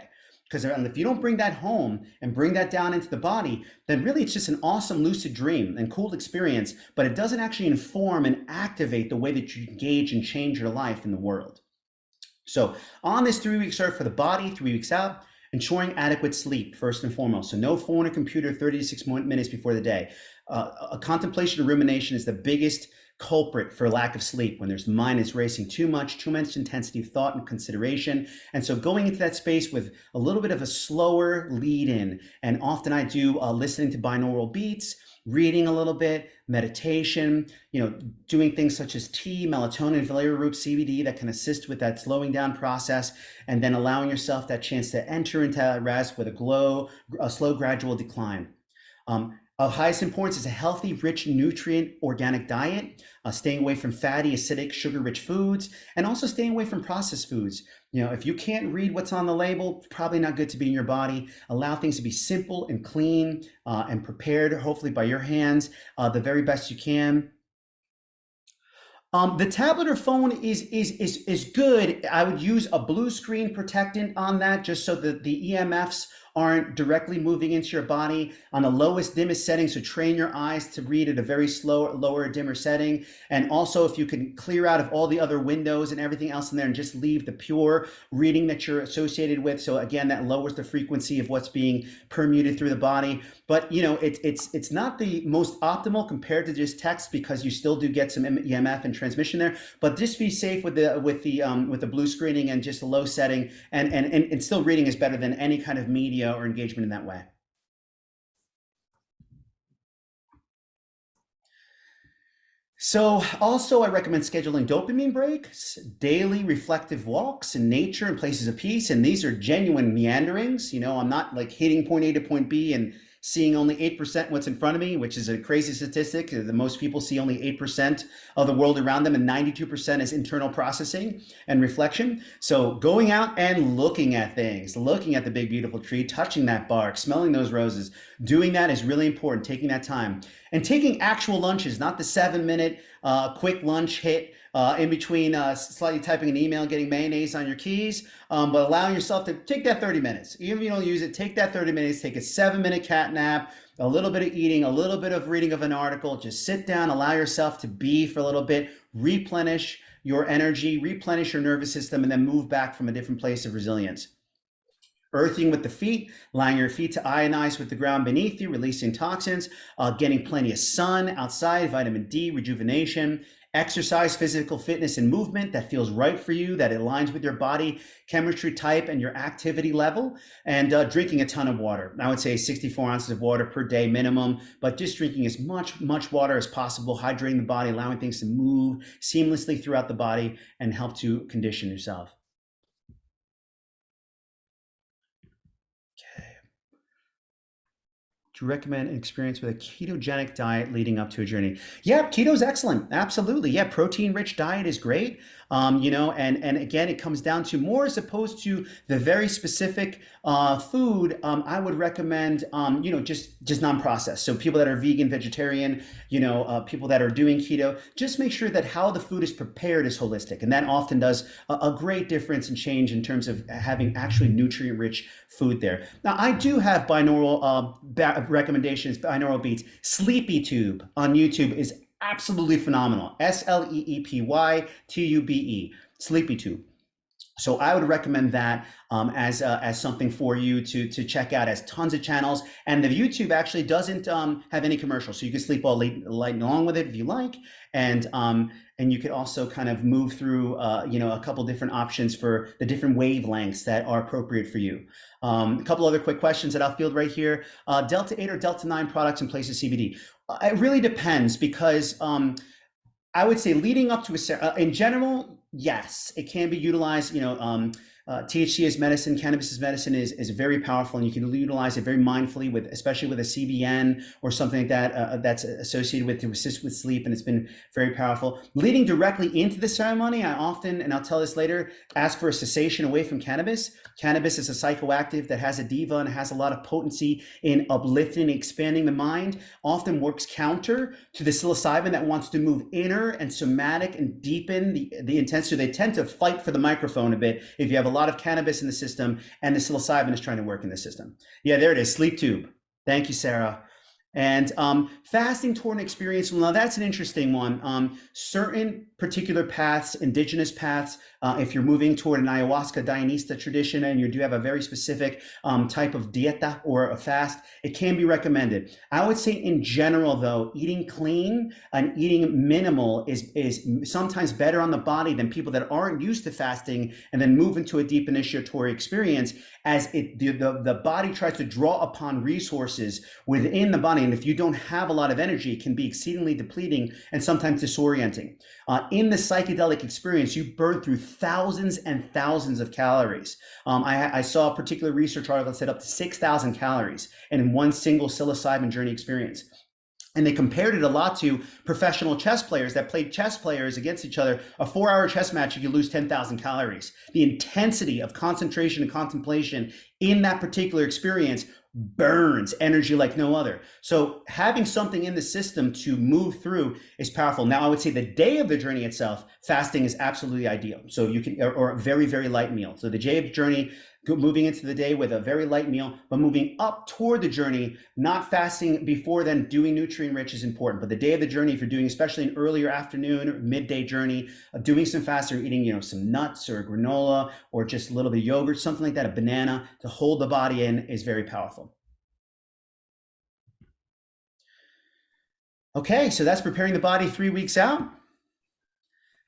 Because if you don't bring that home and bring that down into the body, then really it's just an awesome lucid dream and cool experience, but it doesn't actually inform and activate the way that you engage and change your life in the world. So on this 3-week start for the body, 3 weeks out, ensuring adequate sleep first and foremost. So no phone or computer 30 to 6 minutes before the day. A contemplation or rumination is the biggest culprit for lack of sleep when there's mind is racing too much intensity of thought and consideration. And so going into that space with a little bit of a slower lead in, and often I do listening to binaural beats, reading a little bit, meditation, doing things such as tea, melatonin, valerian root, CBD that can assist with that slowing down process, and then allowing yourself that chance to enter into that rest with a slow gradual decline. Of highest importance is a healthy, rich, nutrient, organic diet, staying away from fatty, acidic, sugar-rich foods, and also staying away from processed foods. If you can't read what's on the label, it's probably not good to be in your body. Allow things to be simple and clean and prepared, hopefully by your hands, the very best you can. The tablet or phone is good. I would use a blue screen protectant on that just so that the EMFs aren't directly moving into your body on the lowest, dimmest setting. So train your eyes to read at a very slow, lower, dimmer setting. And also if you can clear out of all the other windows and everything else in there and just leave the pure reading that you're associated with. So again, that lowers the frequency of what's being permuted through the body. But it's not the most optimal compared to just text because you still do get some EMF and transmission there. But just be safe with the blue screening and just a low setting, and still reading is better than any kind of media or engagement in that way. So also I recommend scheduling dopamine breaks, daily reflective walks in nature and places of peace. And these are genuine meanderings. I'm not like hitting point A to point B and seeing only 8% what's in front of me, which is a crazy statistic. The most people see only 8% of the world around them, and 92% is internal processing and reflection. So going out and looking at things, looking at the big, beautiful tree, touching that bark, smelling those roses, doing that is really important, taking that time. And taking actual lunches, not the 7-minute quick lunch hit in between slightly typing an email, getting mayonnaise on your keys, but allowing yourself to take that 30 minutes. Even if you don't use it, take that 30 minutes, take a 7-minute cat nap, a little bit of eating, a little bit of reading of an article, just sit down, allow yourself to be for a little bit, replenish your energy, replenish your nervous system, and then move back from a different place of resilience. Earthing with the feet, allowing your feet to ionize with the ground beneath you, releasing toxins, getting plenty of sun outside, vitamin D, rejuvenation, exercise, physical fitness and movement that feels right for you, that aligns with your body chemistry type and your activity level, and drinking a ton of water. I would say 64 ounces of water per day minimum, but just drinking as much water as possible, hydrating the body, allowing things to move seamlessly throughout the body and help to condition yourself. To recommend an experience with a ketogenic diet leading up to a journey. Yeah, keto is excellent. Absolutely. Yeah, protein-rich diet is great. And again, it comes down to more as opposed to the very specific food. I would recommend, just non-processed. So people that are vegan, vegetarian, people that are doing keto, just make sure that how the food is prepared is holistic. And that often does a great difference and change in terms of having actually nutrient-rich food there. Now, I do have binaural recommendations, binaural beats. Sleepy Tube on YouTube is absolutely phenomenal. SLEEPYTUBE, Sleepy Tube. So I would recommend that as something for you to check out. As tons of channels, and the YouTube actually doesn't have any commercials, so you can sleep all late along with it if you like, and you could also kind of move through a couple different options for the different wavelengths that are appropriate for you. A couple other quick questions that I'll field right here. Delta 8 or Delta 9 products in place of CBD. It really depends because I would say leading up to in general, yes, it can be utilized, THC as medicine, cannabis as medicine is very powerful, and you can utilize it very mindfully with, especially with a CBN or something like that that's associated with to assist with sleep, and it's been very powerful. Leading directly into the ceremony, I often, and I'll tell this later, ask for a cessation away from cannabis. Cannabis is a psychoactive that has a diva and has a lot of potency in uplifting, expanding the mind, often works counter to the psilocybin that wants to move inner and somatic and deepen the intensity. They tend to fight for the microphone a bit if you have a lot of cannabis in the system and the psilocybin is trying to work in the system. Yeah, there it is, sleep tube. Thank you, Sarah. And fasting toward an experience, well, now that's an interesting one. Certain particular paths, indigenous paths, if you're moving toward an ayahuasca Dianista tradition and you do have a very specific type of dieta or a fast, it can be recommended. I would say in general, though, eating clean and eating minimal is sometimes better on the body than people that aren't used to fasting and then move into a deep initiatory experience, as the body tries to draw upon resources within the body. And if you don't have a lot of energy, it can be exceedingly depleting and sometimes disorienting. In the psychedelic experience, you burn through thousands and thousands of calories. I saw a particular research article that said up to 6,000 calories in one single psilocybin journey experience. And they compared it a lot to professional chess players that played chess players against each other. A 4-hour chess match, you could lose 10,000 calories. The intensity of concentration and contemplation in that particular experience burns energy like no other. So having something in the system to move through is powerful. Now, I would say the day of the journey itself, fasting is absolutely ideal. So you can, or a very, very light meal. So the day of the journey, moving into the day with a very light meal, but moving up toward the journey, not fasting before then, doing nutrient rich is important. But the day of the journey, if you're doing especially an earlier afternoon or midday journey, doing some fast or eating, some nuts or granola or just a little bit of yogurt, something like that, a banana to hold the body in is very powerful. Okay, so that's preparing the body 3 weeks out.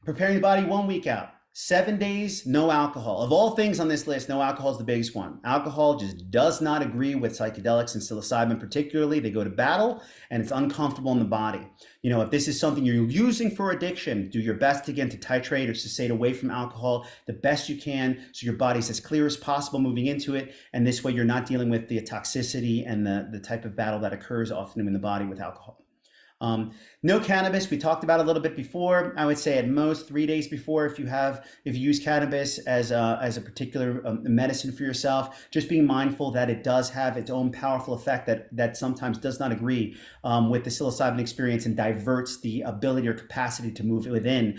Preparing the body 1 week out. 7 days, no alcohol. Of all things on this list, no alcohol is the biggest one. Alcohol just does not agree with psychedelics and psilocybin particularly. They go to battle and it's uncomfortable in the body. If this is something you're using for addiction, do your best again to titrate or cessate away from alcohol the best you can so your body's as clear as possible moving into it. And this way you're not dealing with the toxicity and the type of battle that occurs often in the body with alcohol. No cannabis, we talked about a little bit before. I would say at most 3 days before, if you use cannabis as a particular medicine for yourself, just being mindful that it does have its own powerful effect that sometimes does not agree with the psilocybin experience and diverts the ability or capacity to move within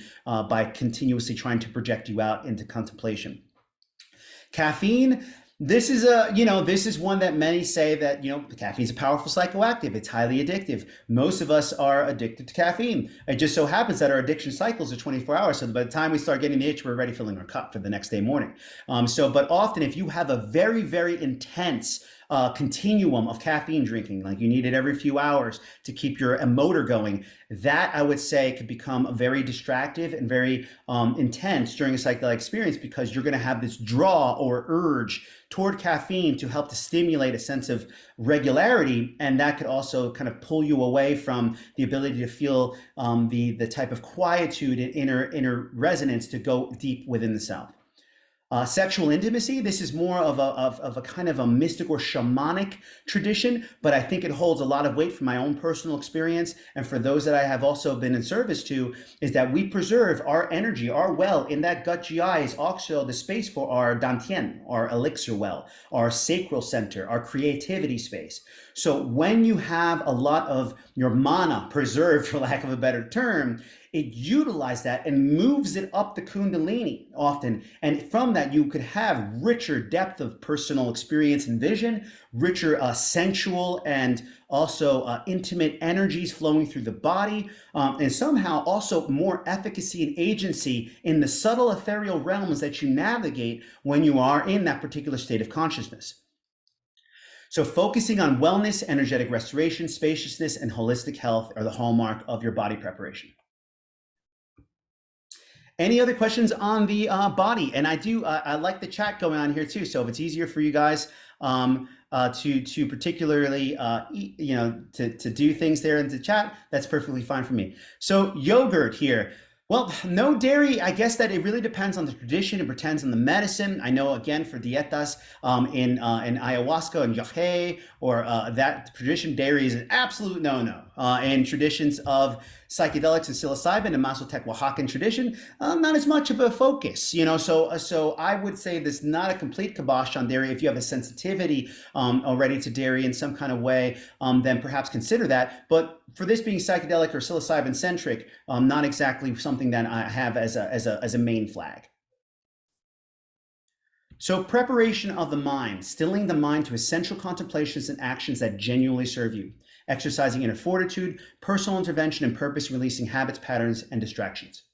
by continuously trying to project you out into contemplation. Caffeine. This is one that many say that, caffeine is a powerful psychoactive. It's highly addictive. Most of us are addicted to caffeine. It just so happens that our addiction cycles are 24 hours. So by the time we start getting the itch, we're already filling our cup for the next day morning. But often if you have a very, very intense continuum of caffeine drinking, like you need it every few hours to keep your motor going, that I would say could become very distractive and very intense during a psychedelic experience, because you're going to have this draw or urge toward caffeine to help to stimulate a sense of regularity, and that could also kind of pull you away from the ability to feel the type of quietude and inner resonance to go deep within the self. Sexual intimacy, this is more of a kind of a mystic or shamanic tradition, but I think it holds a lot of weight from my own personal experience and for those that I have also been in service to, is that we preserve our energy, our well in that gut GI is also the space for our dantian, our elixir well, our sacral center, our creativity space. So when you have a lot of your mana preserved, for lack of a better term, it utilizes that and moves it up the kundalini often. And from that, you could have richer depth of personal experience and vision, richer sensual and also intimate energies flowing through the body, and somehow also more efficacy and agency in the subtle ethereal realms that you navigate when you are in that particular state of consciousness. So focusing on wellness, energetic restoration, spaciousness, and holistic health are the hallmark of your body preparation. Any other questions on the body? And I like the chat going on here too. So if it's easier for you guys to particularly, to do things there in the chat, that's perfectly fine for me. So yogurt here. Well, no dairy, I guess that it really depends on the tradition. It depends on the medicine. I know, again, for dietas in ayahuasca and yahe, or that tradition, dairy is an absolute no-no. In traditions of psychedelics and psilocybin and Mazatec Oaxacan tradition, not as much of a focus, So I would say there's not a complete kibosh on dairy. If you have a sensitivity already to dairy in some kind of way, then perhaps consider that. But for this being psychedelic or psilocybin centric, not exactly something that I have as a main flag. So preparation of the mind, stilling the mind to essential contemplations and actions that genuinely serve you, exercising inner fortitude, personal intervention, and purpose releasing habits, patterns, and distractions.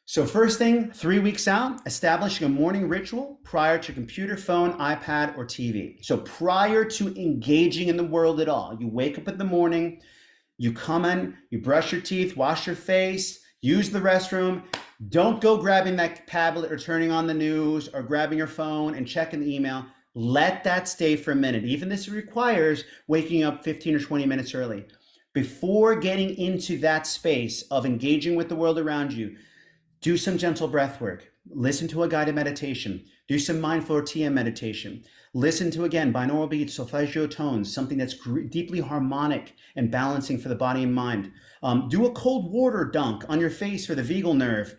So first thing, 3 weeks out, establishing a morning ritual prior to computer, phone, iPad, or TV. So prior to engaging in the world at all, you wake up in the morning, you come in, you brush your teeth, wash your face, use the restroom. Don't go grabbing that tablet or turning on the news or grabbing your phone and checking the email. Let that stay for a minute. Even this requires waking up 15 or 20 minutes early. Before getting into that space of engaging with the world around you, do some gentle breath work. Listen to a guided meditation. Do some mindful or TM meditation. Listen to, again, binaural beats, solfeggio tones, something that's deeply harmonic and balancing for the body and mind. Do a cold water dunk on your face for the vagal nerve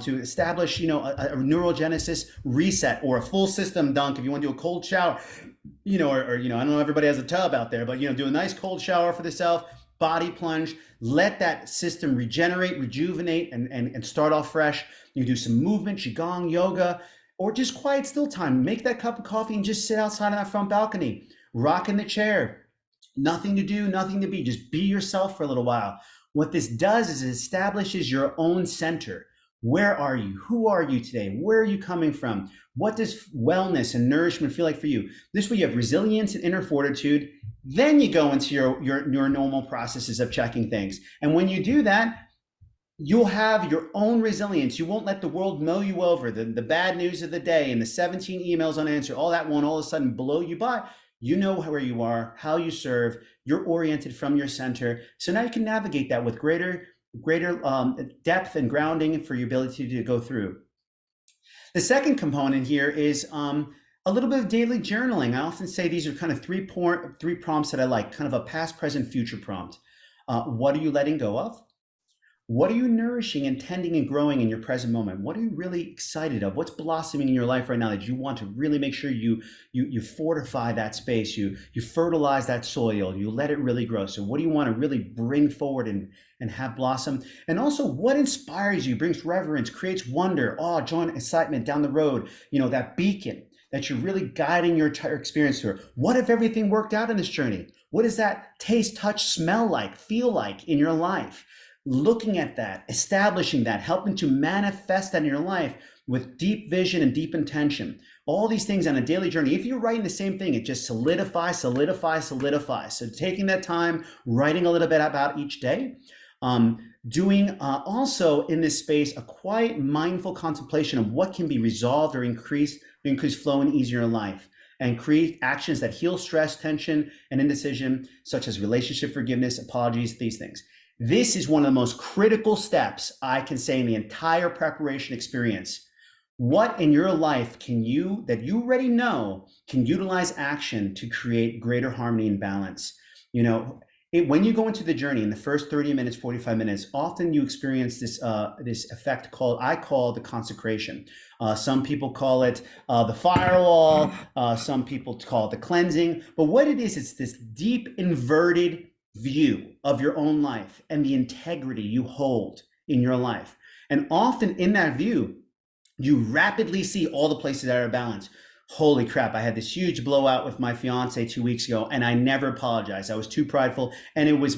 to establish, a neurogenesis reset, or a full system dunk if you want to do a cold shower, I don't know, everybody has a tub out there, but, do a nice cold shower for the self. Body plunge, let that system regenerate, rejuvenate, and start off fresh. You do some movement, qigong, yoga, or just quiet still time. Make that cup of coffee and just sit outside on that front balcony. Rock in the chair. Nothing to do, nothing to be. Just be yourself for a little while. What this does is it establishes your own center. Where are you? Who are you today? Where are you coming from? What does wellness and nourishment feel like for you? This way you have resilience and inner fortitude. Then you go into your normal processes of checking things. And when you do that, you'll have your own resilience. You won't let the world mow you over. The bad news of the day and the 17 emails unanswered, all that won't all of a sudden blow you by. You know where you are, how you serve. You're oriented from your center. So now you can navigate that with greater depth and grounding for your ability to go through. The second component here is a little bit of daily journaling. I often say these are kind of three prompts that I like, kind of a past, present, future prompt. What are you letting go of? What are you nourishing and tending and growing in your present moment? What are you really excited of? What's blossoming in your life right now that you want to really make sure you fortify that space, you fertilize that soil, you let it really grow. So what do you want to really bring forward and have blossom? And also, what inspires you, brings reverence, creates wonder, awe, joy, and excitement down the road, that beacon that you're really guiding your entire experience through. What if everything worked out in this journey? What does that taste, touch, smell like, feel like in your life? Looking at that, establishing that, helping to manifest that in your life with deep vision and deep intention. All these things on a daily journey. If you're writing the same thing, it just solidifies. So taking that time, writing a little bit about each day, doing also in this space a quiet, mindful contemplation of what can be resolved or increase flow and ease in your life, and create actions that heal stress, tension, and indecision, such as relationship forgiveness, apologies, these things. This is one of the most critical steps I can say in the entire preparation experience. What in your life that you already know can utilize action to create greater harmony and balance? When you go into the journey in the first 30 minutes, 45 minutes, often you experience this effect I call the consecration. Some people call it the firewall. Some people call it the cleansing. But what it is, it's this deep inverted view of your own life and the integrity you hold in your life. And often in that view, you rapidly see all the places that are out of balance. Holy crap, I had this huge blowout with my fiance 2 weeks ago, and I never apologized. I was too prideful, and it was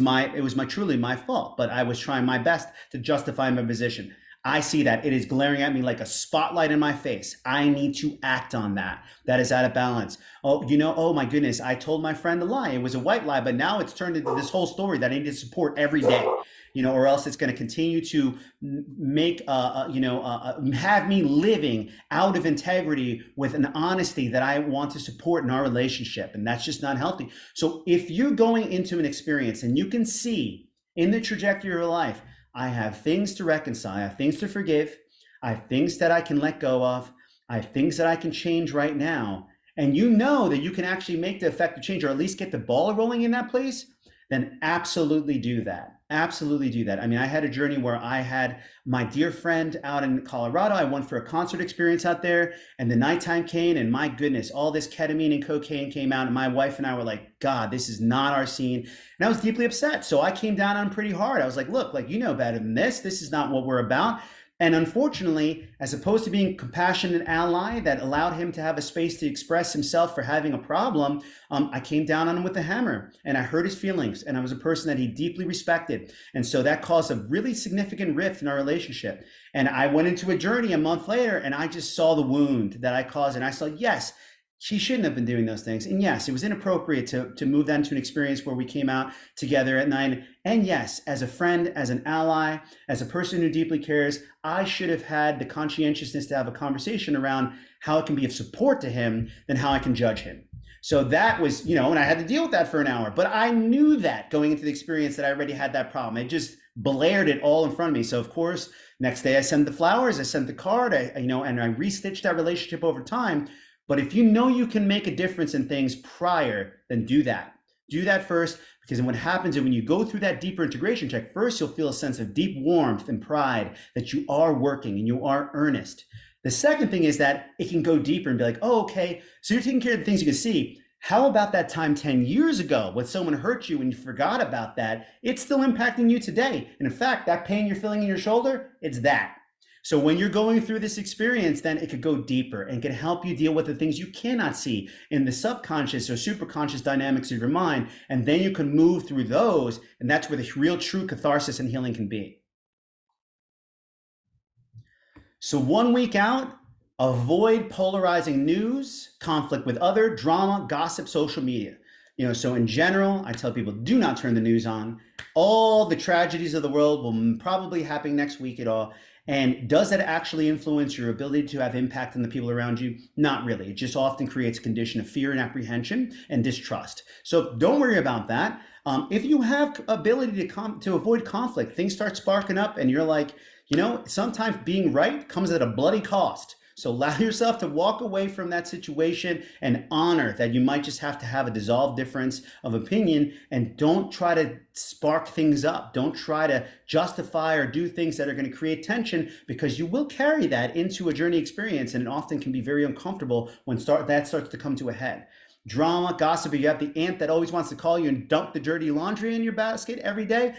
truly my fault, but I was trying my best to justify my position. I see that it is glaring at me like a spotlight in my face. I need to act on that. That is out of balance. Oh my goodness, I told my friend a lie. It was a white lie, but now it's turned into this whole story that I need to support every day, or else it's going to continue to make, have me living out of integrity with an honesty that I want to support in our relationship. And that's just not healthy. So if you're going into an experience and you can see in the trajectory of your life, I have things to reconcile, I have things to forgive, I have things that I can let go of, I have things that I can change right now, and you know that you can actually make the effective change or at least get the ball rolling in that place, then absolutely do that. Absolutely do that. I mean, I had a journey where I had my dear friend out in Colorado. I went for a concert experience out there, and the nighttime came, and my goodness, all this ketamine and cocaine came out, and my wife and I were like, God, this is not our scene. And I was deeply upset. So I came down on him pretty hard. I was like, look, like, you know better than this. This is not what we're about. And unfortunately, as opposed to being a compassionate ally that allowed him to have a space to express himself for having a problem, I came down on him with a hammer and I hurt his feelings. And I was a person that he deeply respected. And so that caused a really significant rift in our relationship. And I went into a journey a month later and I just saw the wound that I caused. And I saw, yes, she shouldn't have been doing those things. And yes, it was inappropriate to move that into an experience where we came out together at night. And yes, as a friend, as an ally, as a person who deeply cares, I should have had the conscientiousness to have a conversation around how it can be of support to him than how I can judge him. So that was, and I had to deal with that for an hour. But I knew that going into the experience that I already had that problem. It just blared it all in front of me. So of course, next day I sent the flowers, I sent the card, and I restitched that relationship over time. But if you know you can make a difference in things prior, then do that. Do that first, because what happens is when you go through that deeper integration check, first you'll feel a sense of deep warmth and pride that you are working and you are earnest. The second thing is that it can go deeper and be like, oh, okay, so you're taking care of the things you can see. How about that time 10 years ago when someone hurt you and you forgot about that? It's still impacting you today. And in fact, that pain you're feeling in your shoulder, it's that. So when you're going through this experience, then it could go deeper and can help you deal with the things you cannot see in the subconscious or superconscious dynamics of your mind. And then you can move through those. And that's where the real true catharsis and healing can be. So 1 week out, avoid polarizing news, conflict with other, drama, gossip, social media. So in general, I tell people, do not turn the news on. All the tragedies of the world will probably happen next week at all. And does that actually influence your ability to have impact on the people around you? Not really. It just often creates a condition of fear and apprehension and distrust. So don't worry about that. If you have ability to avoid conflict, things start sparking up and you're like, sometimes being right comes at a bloody cost. So allow yourself to walk away from that situation and honor that you might just have to have a dissolved difference of opinion, and don't try to spark things up. Don't try to justify or do things that are going to create tension, because you will carry that into a journey experience, and it often can be very uncomfortable when that starts to come to a head. Drama, gossip, you have the aunt that always wants to call you and dump the dirty laundry in your basket every day.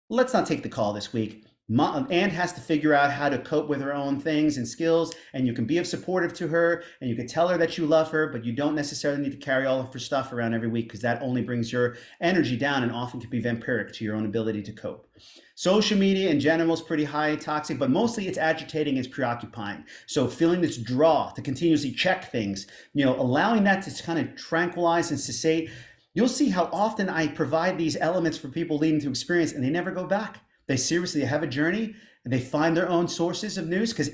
Let's not take the call this week. Aunt has to figure out how to cope with her own things and skills, and you can be supportive to her, and you can tell her that you love her, but you don't necessarily need to carry all of her stuff around every week, because that only brings your energy down and often can be vampiric to your own ability to cope. Social media in general is pretty high toxic, but mostly it's agitating, it's preoccupying. So feeling this draw to continuously check things, allowing that to kind of tranquilize and cessate. You'll see how often I provide these elements for people leading to experience, and they never go back. They seriously have a journey and they find their own sources of news, because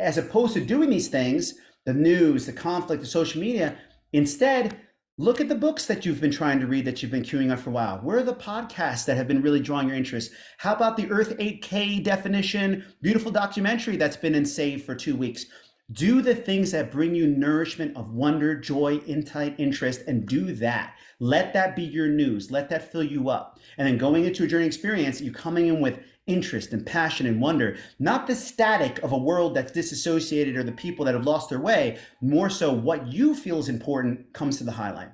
as opposed to doing these things, the news, the conflict, the social media, instead, look at the books that you've been trying to read that you've been queuing up for a while. Where are the podcasts that have been really drawing your interest? How about the Earth 8K definition, beautiful documentary that's been in save for 2 weeks? Do the things that bring you nourishment of wonder, joy, insight, interest, and do that. Let that be your news. Let that fill you up. And then going into a journey experience, you're coming in with interest and passion and wonder, not the static of a world that's disassociated or the people that have lost their way. More so what you feel is important comes to the highlight.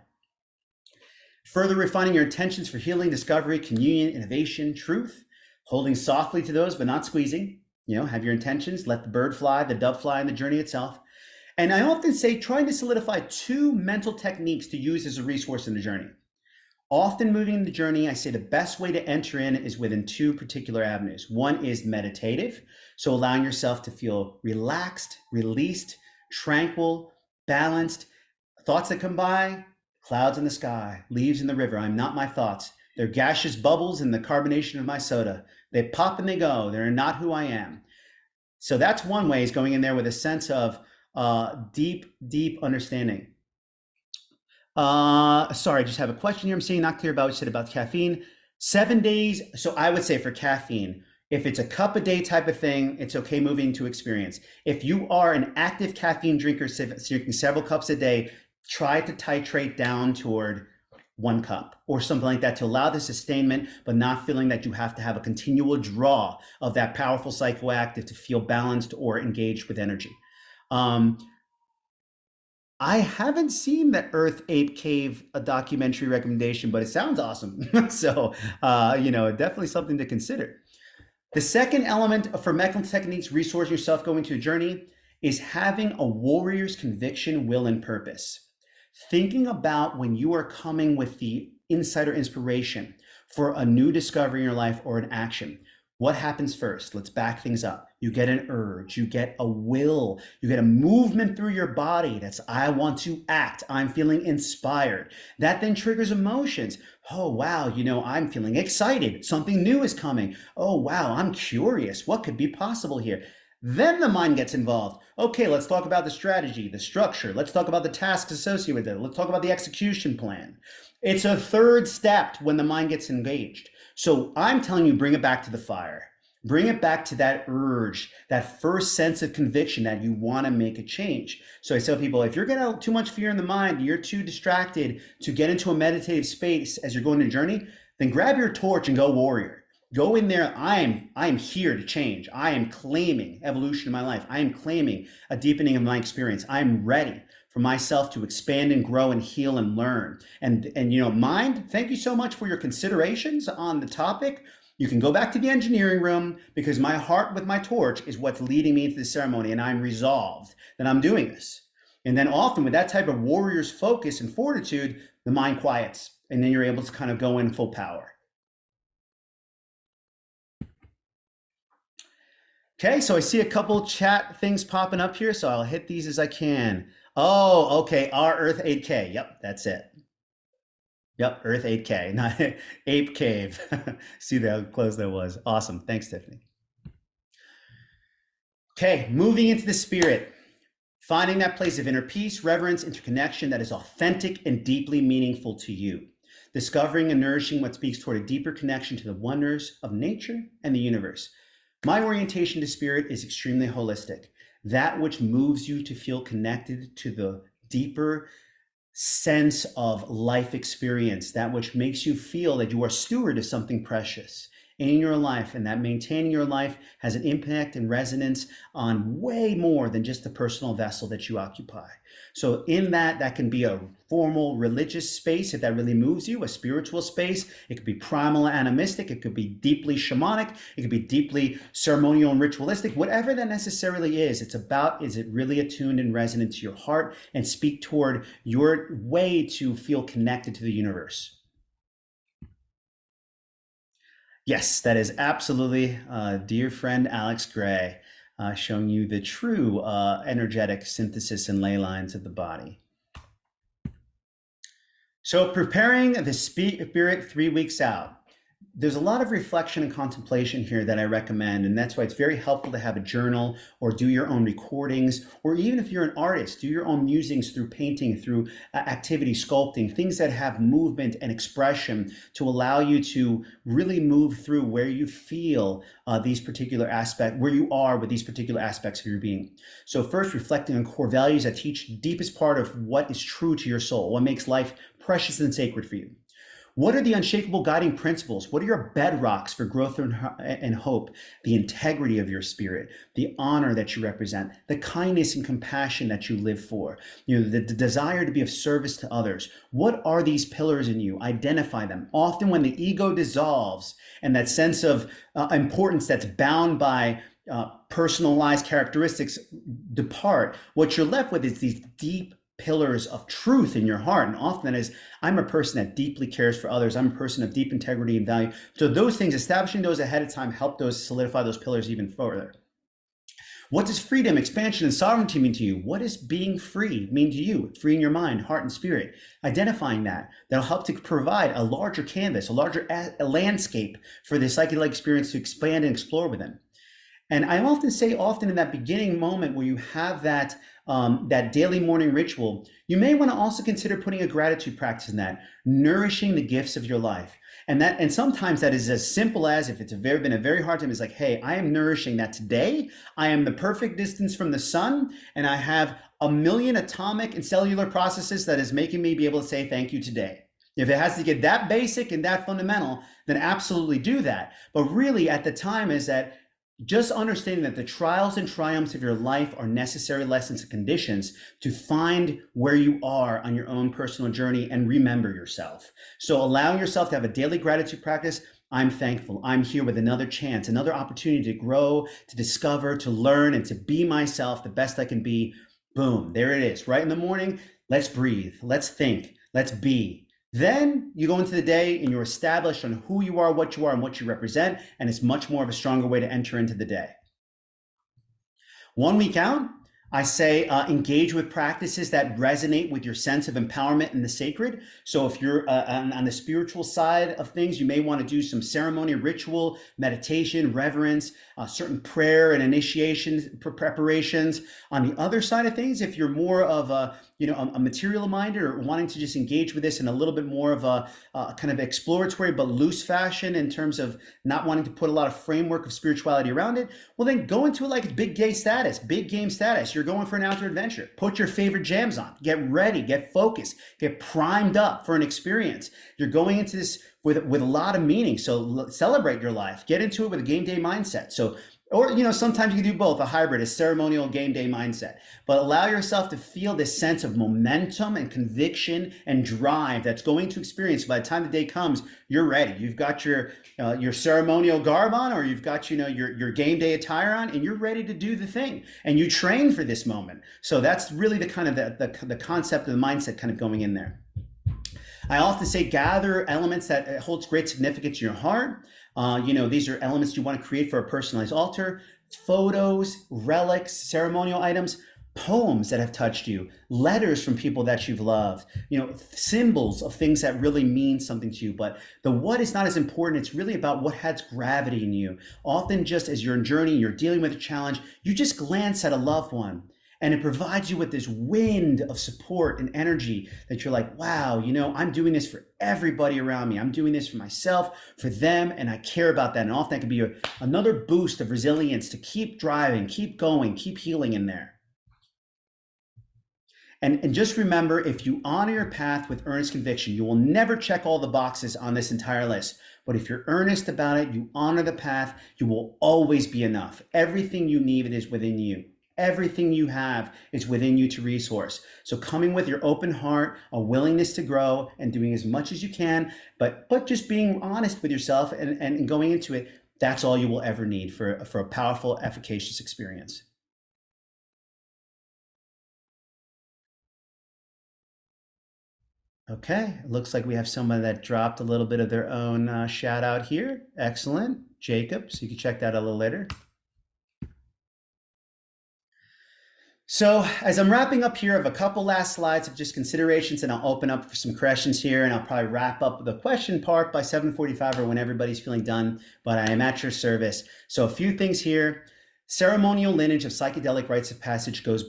Further refining your intentions for healing, discovery, communion, innovation, truth, holding softly to those but not squeezing. Have your intentions, let the bird fly, the dove fly in the journey itself. And I often say, trying to solidify 2 mental techniques to use as a resource in the journey. Often moving in the journey, I say the best way to enter in is within 2 particular avenues. One is meditative, so allowing yourself to feel relaxed, released, tranquil, balanced. Thoughts that come by, clouds in the sky, leaves in the river. I'm not my thoughts. They're gaseous bubbles in the carbonation of my soda. They pop and they go. They're not who I am. So that's one way, is going in there with a sense of deep understanding. Sorry, I just have a question here. I'm seeing not clear about what you said about caffeine. 7 days. So I would say for caffeine, if it's a cup a day type of thing, it's okay moving to experience. If you are an active caffeine drinker, drinking several cups a day, try to titrate down toward 1 cup or something like that to allow the sustainment, but not feeling that you have to have a continual draw of that powerful psychoactive to feel balanced or engaged with energy. I haven't seen the Earth Ape Cave a documentary recommendation, but it sounds awesome. So, definitely something to consider. The second element for mental techniques, resourcing yourself going to a journey, is having a warrior's conviction, will, and purpose. Thinking about when you are coming with the insight or inspiration for a new discovery in your life or an action. What happens first? Let's back things up. You get an urge, you get a will, you get a movement through your body. That's, I want to act. I'm feeling inspired. That then triggers emotions. Oh, wow, I'm feeling excited. Something new is coming. Oh, wow, I'm curious. What could be possible here? Then the mind gets involved. Okay, let's talk about the strategy, the structure. Let's talk about the tasks associated with it. Let's talk about the execution plan. It's a third step when the mind gets engaged. So I'm telling you, bring it back to the fire. Bring it back to that urge, that first sense of conviction that you want to make a change. So I tell people, if you're getting too much fear in the mind, you're too distracted to get into a meditative space as you're going on a journey, then grab your torch and go warrior. Go in there. I am here to change. I am claiming evolution in my life. I am claiming a deepening of my experience. I'm ready for myself to expand and grow and heal and learn. And mind, thank you so much for your considerations on the topic. You can go back to the engineering room because my heart with my torch is what's leading me into the ceremony, and I'm resolved that I'm doing this. And then often with that type of warrior's focus and fortitude, the mind quiets, and then you're able to kind of go in full power. Okay, so I see a couple chat things popping up here, so I'll hit these as I can. Oh, okay, our Earth 8K. Yep, that's it. Yep, Earth 8K, not Ape Cave. See how close that was. Awesome. Thanks, Tiffany. Okay, moving into the spirit. Finding that place of inner peace, reverence, interconnection that is authentic and deeply meaningful to you. Discovering and nourishing what speaks toward a deeper connection to the wonders of nature and the universe. My orientation to spirit is extremely holistic. That which moves you to feel connected to the deeper sense of life experience, that which makes you feel that you are steward of something precious in your life, and that maintaining your life has an impact and resonance on way more than just the personal vessel that you occupy. So in that can be a formal religious space if that really moves you, a spiritual space. It could be primal animistic, it could be deeply shamanic, it could be deeply ceremonial and ritualistic, whatever that necessarily is. It's about, is it really attuned and resonant to your heart and speak toward your way to feel connected to the universe. Yes, that is absolutely dear friend Alex Gray, showing you the true energetic synthesis and ley lines of the body. So preparing the spirit 3 weeks out. There's a lot of reflection and contemplation here that I recommend, and that's why it's very helpful to have a journal or do your own recordings, or even if you're an artist, do your own musings through painting, through activity, sculpting, things that have movement and expression to allow you to really move through where you feel these particular aspects, where you are with these particular aspects of your being. So first, reflecting on core values that teach the deepest part of what is true to your soul, what makes life precious and sacred for you. What are the unshakable guiding principles? What are your bedrocks for growth and hope? The integrity of your spirit, the honor that you represent, the kindness and compassion that you live for, the desire to be of service to others. What are these pillars in you? Identify them. Often when the ego dissolves and that sense of importance that's bound by personalized characteristics depart, what you're left with is these deep pillars of truth in your heart. And often that is, I'm a person that deeply cares for others. I'm a person of deep integrity and value. So those things, establishing those ahead of time, help those solidify those pillars even further. What does freedom, expansion, and sovereignty mean to you? What does being free mean to you? Free in your mind, heart, and spirit. Identifying that'll help to provide a larger canvas, a larger landscape for the psychedelic experience to expand and explore within. And I often say, often in that beginning moment where you have that daily morning ritual, you may want to also consider putting a gratitude practice in that, nourishing the gifts of your life. And sometimes that is as simple as, if it's been a very hard time, it's like, hey, I am nourishing that today. I am the perfect distance from the sun, and I have a million atomic and cellular processes that is making me be able to say thank you today. If it has to get that basic and that fundamental, then absolutely do that. But really, at the time, is that just understanding that the trials and triumphs of your life are necessary lessons and conditions to find where you are on your own personal journey and remember yourself. So allowing yourself to have a daily gratitude practice. I'm thankful. I'm here with another chance, another opportunity to grow, to discover, to learn, and to be myself the best I can be. Boom, there it is. Right in the morning, let's breathe, let's think, let's be. Then you go into the day and you're established on who you are, and what you represent, and it's much more of a stronger way to enter into the day. 1 week out, I say engage with practices that resonate with your sense of empowerment in the sacred. So if you're on the spiritual side of things, you may want to do some ceremony, ritual, meditation, reverence, certain prayer and initiation preparations. On the other side of things, if you're more of a material minded or wanting to just engage with this in a little bit more of a kind of exploratory but loose fashion in terms of not wanting to put a lot of framework of spirituality around it, well then go into it like big game status. You're going for an outdoor adventure. Put your favorite jams on. Get ready, get focused, get primed up for an experience. You're going into this with a lot of meaning. So celebrate your life. Get into it with a game day mindset. Or sometimes you can do both, a hybrid, a ceremonial game day mindset. But allow yourself to feel this sense of momentum and conviction and drive that's going to experience. By the time the day comes, you're ready. You've got your ceremonial garb on, or you've got your game day attire on, and you're ready to do the thing. And you train for this moment. So that's really the kind of the concept of the mindset kind of going in there. I often say gather elements that holds great significance in your heart. These are elements you want to create for a personalized altar, photos, relics, ceremonial items, poems that have touched you, letters from people that you've loved, symbols of things that really mean something to you. But the what is not as important. It's really about what has gravity in you. Often just as you're in journey, you're dealing with a challenge, you just glance at a loved one, and it provides you with this wind of support and energy that you're like, wow, I'm doing this for everybody around me. I'm doing this for myself, for them, and I care about that. And often that can be another boost of resilience to keep driving, keep going, keep healing in there. And just remember, if you honor your path with earnest conviction, you will never check all the boxes on this entire list. But if you're earnest about it, you honor the path, you will always be enough. Everything you need is within you. Everything you have is within you to resource. So coming with your open heart, a willingness to grow, and doing as much as you can, but just being honest with yourself and going into it, that's all you will ever need for a powerful, efficacious experience. Okay, it looks like we have someone that dropped a little bit of their own shout out here. Excellent. Jacob, so you can check that out a little later. So as I'm wrapping up here, I have a couple last slides of just considerations, and I'll open up for some questions here, and I'll probably wrap up the question part by 7:45 or when everybody's feeling done, but I am at your service. So a few things here. Ceremonial lineage of psychedelic rites of passage goes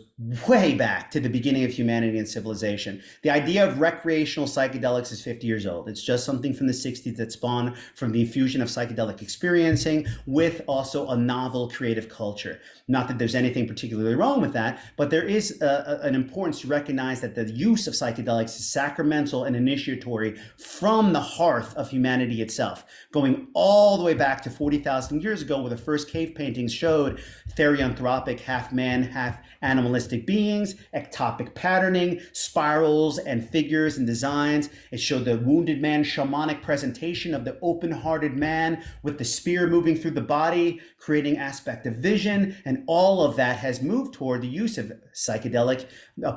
way back to the beginning of humanity and civilization. The idea of recreational psychedelics is 50 years old. It's just something from the 60s that spawned from the infusion of psychedelic experiencing with also a novel creative culture. Not that there's anything particularly wrong with that, but there is an importance to recognize that the use of psychedelics is sacramental and initiatory from the hearth of humanity itself, going all the way back to 40,000 years ago, where the first cave paintings showed therianthropic, half man, half animalistic beings, ectopic patterning, spirals and figures and designs. It showed the wounded man shamanic presentation of the open-hearted man with the spear moving through the body, creating aspect of vision. And all of that has moved toward the use of psychedelic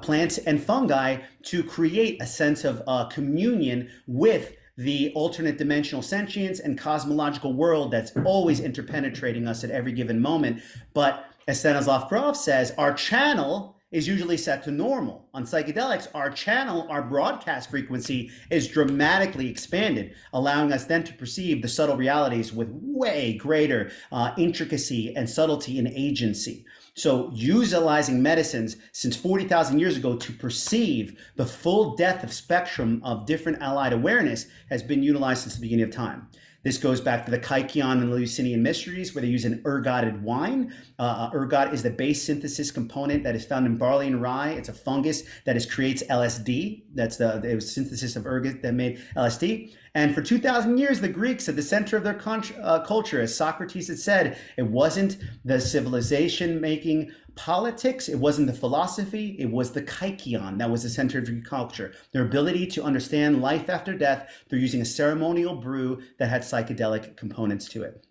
plants and fungi to create a sense of communion with the alternate dimensional sentience and cosmological world that's always interpenetrating us at every given moment. But as Stanislav Grof says, our channel is usually set to normal. On psychedelics, our channel, our broadcast frequency is dramatically expanded, allowing us then to perceive the subtle realities with way greater intricacy and subtlety and agency. So utilizing medicines since 40,000 years ago to perceive the full depth of spectrum of different allied awareness has been utilized since the beginning of time. This goes back to the Kykeon and Eleusinian mysteries, where they use an ergotted wine. Ergot is the base synthesis component that is found in barley and rye. It's a fungus that creates LSD. That's the synthesis of ergot that made LSD. And for 2,000 years, the Greeks, at the center of their culture, as Socrates had said, it wasn't the civilization-making politics, it wasn't the philosophy, it was the Kykeon that was the center of Greek culture. Their ability to understand life after death through using a ceremonial brew that had psychedelic components to it.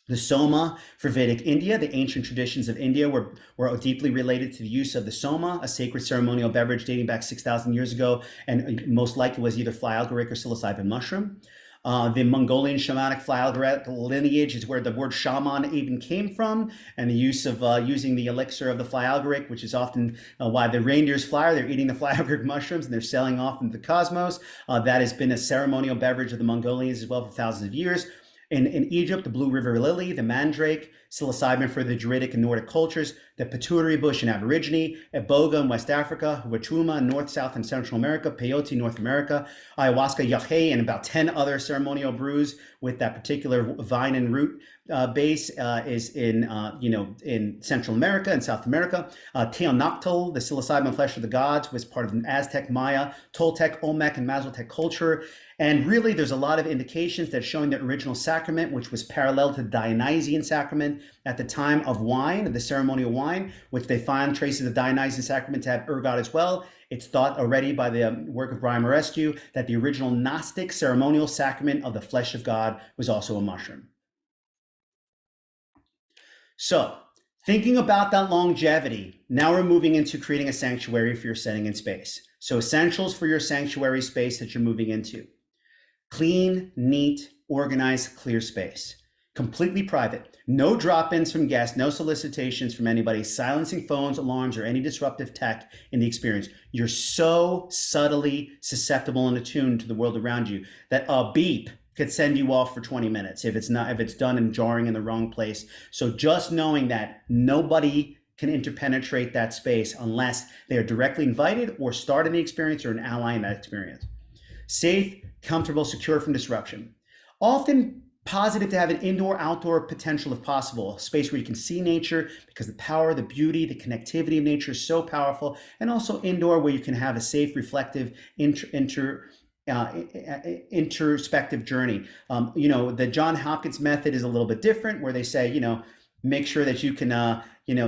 The Soma for Vedic India, the ancient traditions of India were deeply related to the use of the Soma, a sacred ceremonial beverage dating back 6,000 years ago, and most likely was either fly agaric or psilocybin mushroom. The Mongolian shamanic fly agaric lineage is where the word shaman even came from, and the use of using the elixir of the fly agaric, which is often why the reindeers fly, they're eating the fly agaric mushrooms and they're sailing off into the cosmos. That has been a ceremonial beverage of the Mongolians as well for thousands of years. In Egypt, the Blue River Lily, the Mandrake, psilocybin for the Druidic and Nordic cultures, the Pituitary Bush in Aborigine, Iboga in West Africa, Huachuma in North, South, and Central America, Peyote, North America, Ayahuasca, Yahe, and about 10 other ceremonial brews with that particular vine and root base is in Central America and South America. Teonoctl, the psilocybin flesh of the gods, was part of an Aztec, Maya, Toltec, Olmec, and Mazatec culture. And really, there's a lot of indications that showing the original sacrament, which was parallel to the Dionysian sacrament at the time of wine, the ceremonial wine, which they find traces of Dionysian sacrament to have ergot as well. It's thought already by the work of Brian Morescu that the original Gnostic ceremonial sacrament of the flesh of God was also a mushroom. So, thinking about that longevity, now we're moving into creating a sanctuary for your setting in space. So, essentials for your sanctuary space that you're moving into. Clean, neat, organized, clear space. Completely private. No drop-ins from guests, no solicitations from anybody, silencing phones, alarms, or any disruptive tech in the experience. You're so subtly susceptible and attuned to the world around you that a beep could send you off for 20 minutes if it's done and jarring in the wrong place. So just knowing that nobody can interpenetrate that space unless they are directly invited or start in the experience or an ally in that experience. Safe, comfortable, secure from disruption. Often positive to have an indoor-outdoor potential if possible, a space where you can see nature because the power, the beauty, the connectivity of nature is so powerful, and also indoor where you can have a safe, reflective, introspective journey. The John Hopkins method is a little bit different where they say, make sure that you can,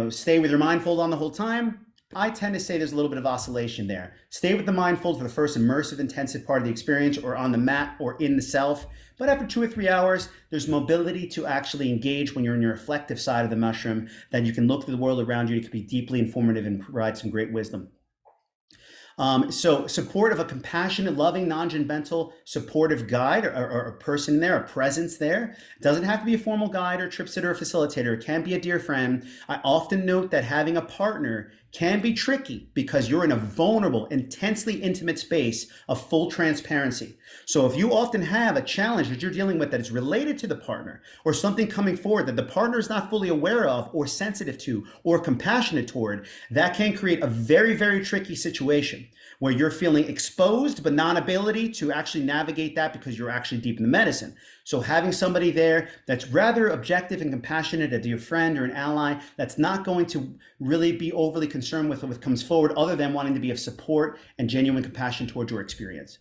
stay with your mindful on the whole time. I tend to say there's a little bit of oscillation there. Stay with the mindful for the first immersive, intensive part of the experience or on the mat or in the self. But after 2 or 3 hours, there's mobility to actually engage when you're in your reflective side of the mushroom, that you can look at the world around you. It can be deeply informative and provide some great wisdom. So support of a compassionate, loving, non-judgmental, supportive guide or a person there, a presence there. It doesn't have to be a formal guide or trip sitter or facilitator. It can be a dear friend. I often note that having a partner can be tricky because you're in a vulnerable, intensely intimate space of full transparency. So if you often have a challenge that you're dealing with that is related to the partner or something coming forward that the partner is not fully aware of or sensitive to or compassionate toward, that can create a very, very tricky situation where you're feeling exposed but non-ability to actually navigate that because you're actually deep in the medicine. So having somebody there that's rather objective and compassionate, a dear friend or an ally, that's not going to really be overly concerned with what comes forward other than wanting to be of support and genuine compassion towards your experience.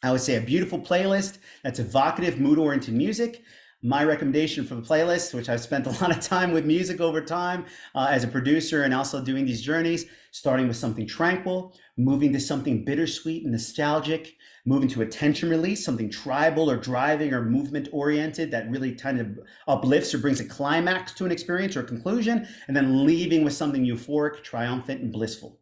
I would say a beautiful playlist that's evocative, mood-oriented music. My recommendation for the playlist, which I've spent a lot of time with music over time as a producer and also doing these journeys, starting with something tranquil, moving to something bittersweet and nostalgic, moving to a tension release, something tribal or driving or movement oriented that really kind of uplifts or brings a climax to an experience or a conclusion, and then leaving with something euphoric, triumphant, and blissful.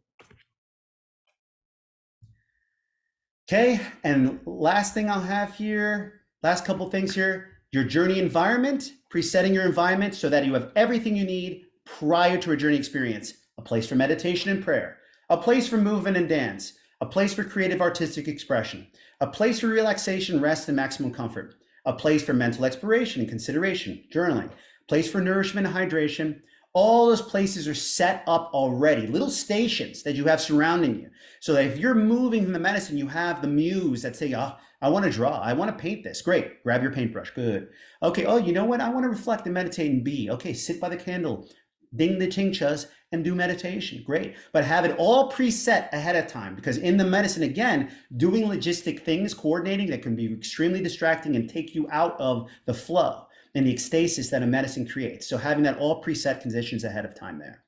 Okay, and last thing I'll have here, last couple things here, your journey environment, presetting your environment so that you have everything you need prior to a journey experience. a place for meditation and prayer, a place for movement and dance, a place for creative artistic expression, a place for relaxation, rest, and maximum comfort, a place for mental exploration and consideration, journaling, a place for nourishment and hydration. All those places are set up already, little stations that you have surrounding you. So that if you're moving from the medicine, you have the muse that say, oh, I want to draw, I want to paint this. Great, grab your paintbrush, good. Okay, oh, you know what? I want to reflect and meditate and be. Okay, sit by the candle, ding the chinchas, and do meditation. Great, but have it all preset ahead of time, because in the medicine, again, doing logistic things, coordinating, that can be extremely distracting and take you out of the flow and the ecstasis that a medicine creates. So having that all preset conditions ahead of time there.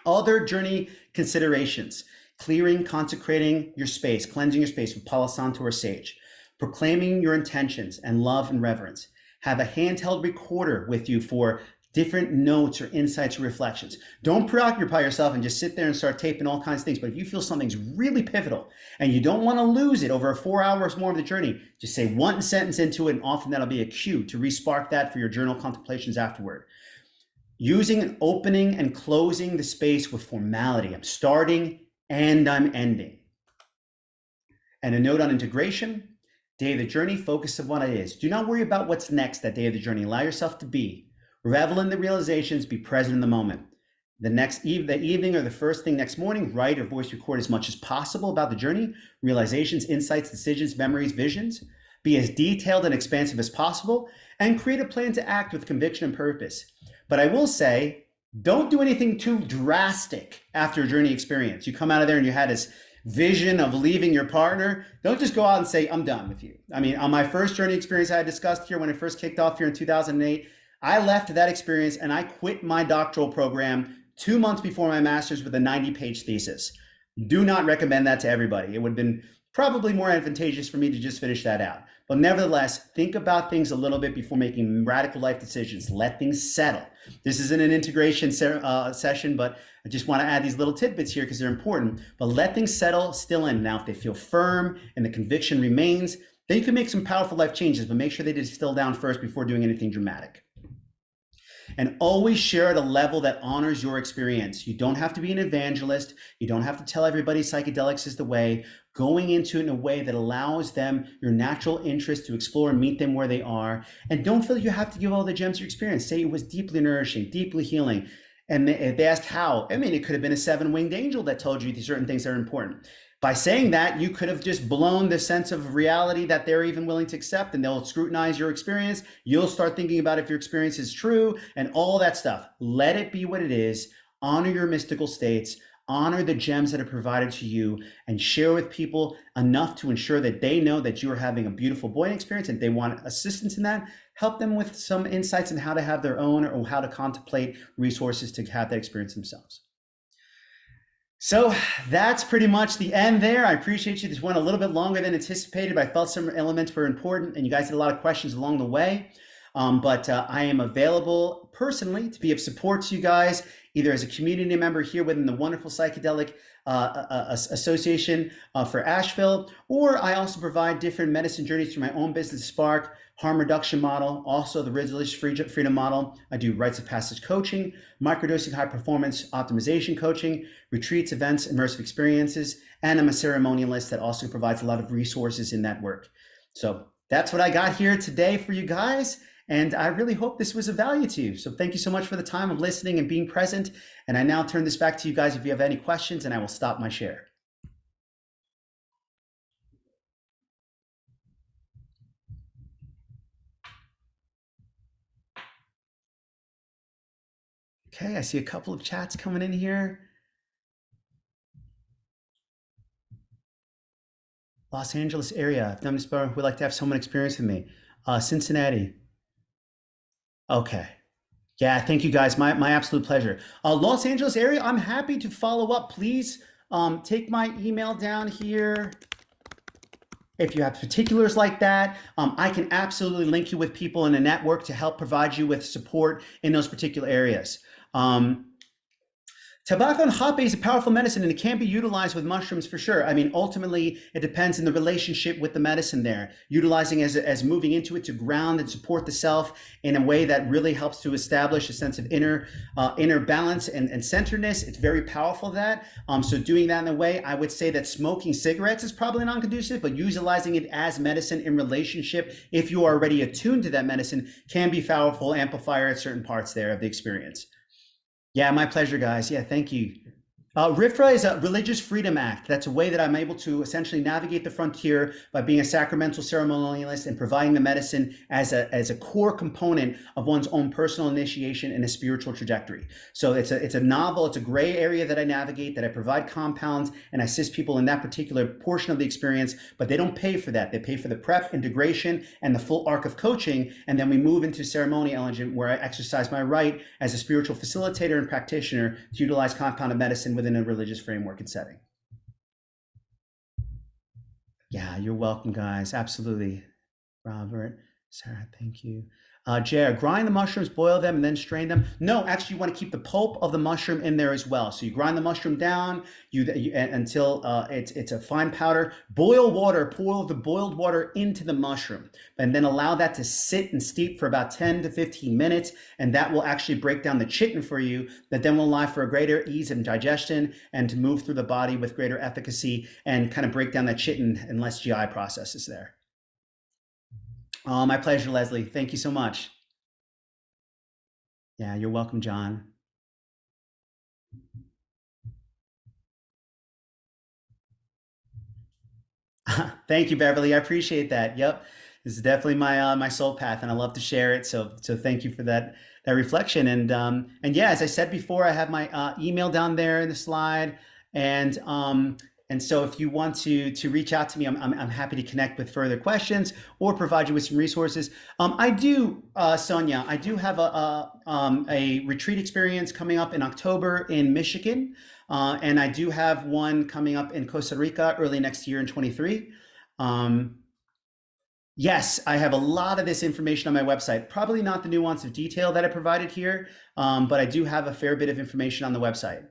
Other journey considerations: clearing, consecrating your space, cleansing your space with Palo Santo or sage, proclaiming your intentions and love and reverence. Have a handheld recorder with you for different notes or insights or reflections. Don't preoccupy yourself and just sit there and start taping all kinds of things. But if you feel something's really pivotal and you don't want to lose it over 4 hours more of the journey, just say one sentence into it, and often that'll be a cue to re-spark that for your journal contemplations afterward. Using and opening and closing the space with formality. I'm starting and I'm ending. And a note on integration: day of the journey, focus on what it is. Do not worry about what's next that day of the journey. Allow yourself to be. Revel in the realizations, be present in the moment. The evening or the first thing next morning, write or voice record as much as possible about the journey, realizations, insights, decisions, memories, visions. Be as detailed and expansive as possible, and create a plan to act with conviction and purpose. But I will say, don't do anything too drastic after a journey experience. You come out of there and you had this vision of leaving your partner. Don't just go out and say, I'm done with you. I mean, on my first journey experience I had discussed here when I first kicked off here in 2008, I left that experience and I quit my doctoral program 2 months before my master's with a 90-page thesis. Do not recommend that to everybody. It would have been probably more advantageous for me to just finish that out. But nevertheless, think about things a little bit before making radical life decisions. Let things settle. This isn't an integration session, but I just want to add these little tidbits here because they're important. But let things settle, still in. Now, if they feel firm and the conviction remains, then you can make some powerful life changes, but make sure they distill down first before doing anything dramatic. And always share at a level that honors your experience. You don't have to be an evangelist. You don't have to tell everybody psychedelics is the way. Going into it in a way that allows them your natural interest to explore and meet them where they are. And don't feel you have to give all the gems of your experience. Say it was deeply nourishing, deeply healing. And they asked how. I mean, it could have been a 7-winged angel that told you these certain things that are important. By saying that, you could have just blown the sense of reality that they're even willing to accept, and they'll scrutinize your experience. You'll start thinking about if your experience is true and all that stuff. Let it be what it is. Honor your mystical states. Honor the gems that are provided to you, and share with people enough to ensure that they know that you're having a beautiful boy experience and they want assistance in that. Help them with some insights on how to have their own or how to contemplate resources to have that experience themselves. So that's pretty much the end there. I appreciate you. This went a little bit longer than anticipated, but I felt some elements were important and you guys had a lot of questions along the way. But I am available personally to be of support to you guys, either as a community member here within the wonderful Psychedelic Association for Asheville, or I also provide different medicine journeys through my own business, Spark, harm reduction model, also the religious freedom model. I do rites of passage coaching, microdosing high performance optimization coaching, retreats, events, immersive experiences, and I'm a ceremonialist that also provides a lot of resources in that work. So that's what I got here today for you guys. And I really hope this was of value to you. So thank you so much for the time of listening and being present. And I now turn this back to you guys if you have any questions, and I will stop my share. Okay, I see a couple of chats coming in here. Los Angeles area. If nobody's would like to have someone experience with me. Cincinnati. Okay. Yeah, thank you guys. My absolute pleasure. Los Angeles area, I'm happy to follow up. Please take my email down here. If you have particulars like that, I can absolutely link you with people in a network to help provide you with support in those particular areas. Tobacco and hop is a powerful medicine and it can be utilized with mushrooms for sure. I mean, ultimately, it depends on the relationship with the medicine there. Utilizing as moving into it to ground and support the self in a way that really helps to establish a sense of inner balance and centeredness. It's very powerful that. So doing that in a way, I would say that smoking cigarettes is probably non-conducive, but utilizing it as medicine in relationship, if you are already attuned to that medicine, can be powerful amplifier at certain parts there of the experience. Yeah, my pleasure, guys. Yeah, thank you. RFRA is a religious freedom act. That's a way that I'm able to essentially navigate the frontier by being a sacramental ceremonialist and providing the medicine as a core component of one's own personal initiation in a spiritual trajectory. So it's a novel, it's a gray area that I navigate, that I provide compounds and assist people in that particular portion of the experience, but they don't pay for that. They pay for the prep, integration, and the full arc of coaching. And then we move into ceremonial element where I exercise my right as a spiritual facilitator and practitioner to utilize compounded medicine within a religious framework and setting. Yeah, you're welcome, guys. Absolutely. Robert, Sarah, thank you. Jared, grind the mushrooms, boil them, and then strain them. No, actually, you want to keep the pulp of the mushroom in there as well. So you grind the mushroom down until it's a fine powder. Boil water, pour the boiled water into the mushroom, and then allow that to sit and steep for about 10 to 15 minutes, and that will actually break down the chitin for you, that then will allow for a greater ease in digestion and to move through the body with greater efficacy and kind of break down that chitin and less GI processes there. My pleasure, Leslie. Thank you so much. Yeah, you're welcome, John. Thank you, Beverly. I appreciate that. Yep, this is definitely my soul path, and I love to share it. So thank you for that reflection. And yeah, as I said before, I have my email down there in the slide, and so if you want to reach out to me, I'm happy to connect with further questions or provide you with some resources. I do, Sonia, I do have a retreat experience coming up in October in Michigan. And I do have one coming up in Costa Rica early next year in 23. Yes, I have a lot of this information on my website. Probably not the nuance of detail that I provided here, but I do have a fair bit of information on the website.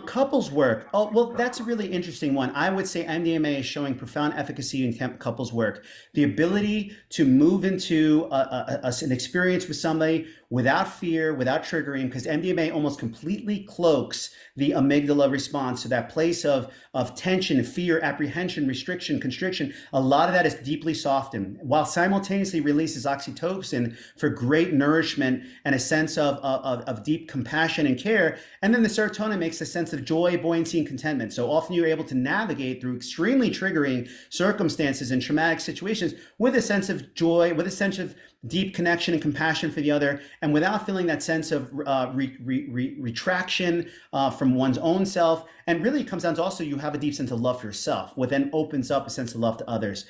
Couples work. Oh, well, that's a really interesting one. I would say MDMA is showing profound efficacy in couples work. The ability to move into an experience with somebody without fear, without triggering, because MDMA almost completely cloaks the amygdala response. So that place of tension, fear, apprehension, restriction, constriction, a lot of that is deeply softened, while simultaneously releases oxytocin for great nourishment and a sense of deep compassion and care. And then the serotonin makes a sense of joy, buoyancy, and contentment. So often you're able to navigate through extremely triggering circumstances and traumatic situations with a sense of joy, with a sense of deep connection and compassion for the other, and without feeling that sense of retraction from one's own self. And really it comes down to also you have a deep sense of love for yourself, what then opens up a sense of love to others.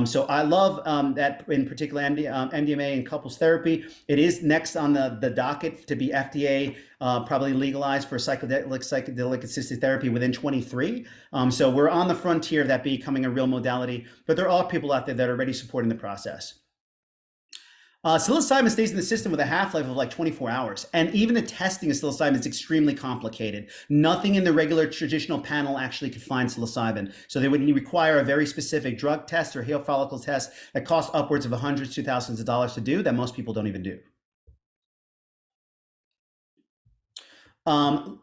So I love that in particular MDMA and couples therapy. It is next on the docket to be FDA probably legalized for psychedelic assisted therapy within 23. So we're on the frontier of that becoming a real modality, but there are people out there that are already supporting the process. Psilocybin stays in the system with a half-life of like 24 hours. And even the testing of psilocybin is extremely complicated. Nothing in the regular traditional panel actually could find psilocybin. So they would require a very specific drug test or hair follicle test that costs upwards of hundreds to thousands of dollars to do that most people don't even do.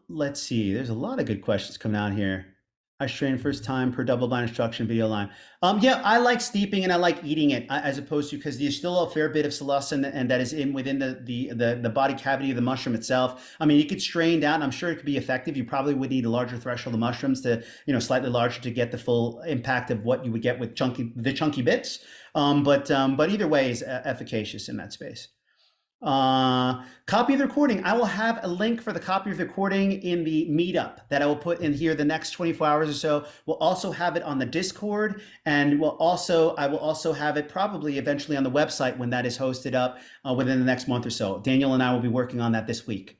Let's see, there's a lot of good questions coming out here. I strain first time per double-blind instruction video line. Yeah, I like steeping and I like eating it as opposed to, because there's still a fair bit of psilocin and that is within the body cavity of the mushroom itself. I mean, you could strain down. I'm sure it could be effective. You probably would need a larger threshold of mushrooms to, slightly larger to get the full impact of what you would get with the chunky bits. But either way is efficacious in that space. Copy of the recording. I will have a link for the copy of the recording in the meetup that I will put in here the next 24 hours or so. We'll also have it on the Discord, and I will also have it probably eventually on the website when that is hosted up within the next month or so. Daniel and I will be working on that this week.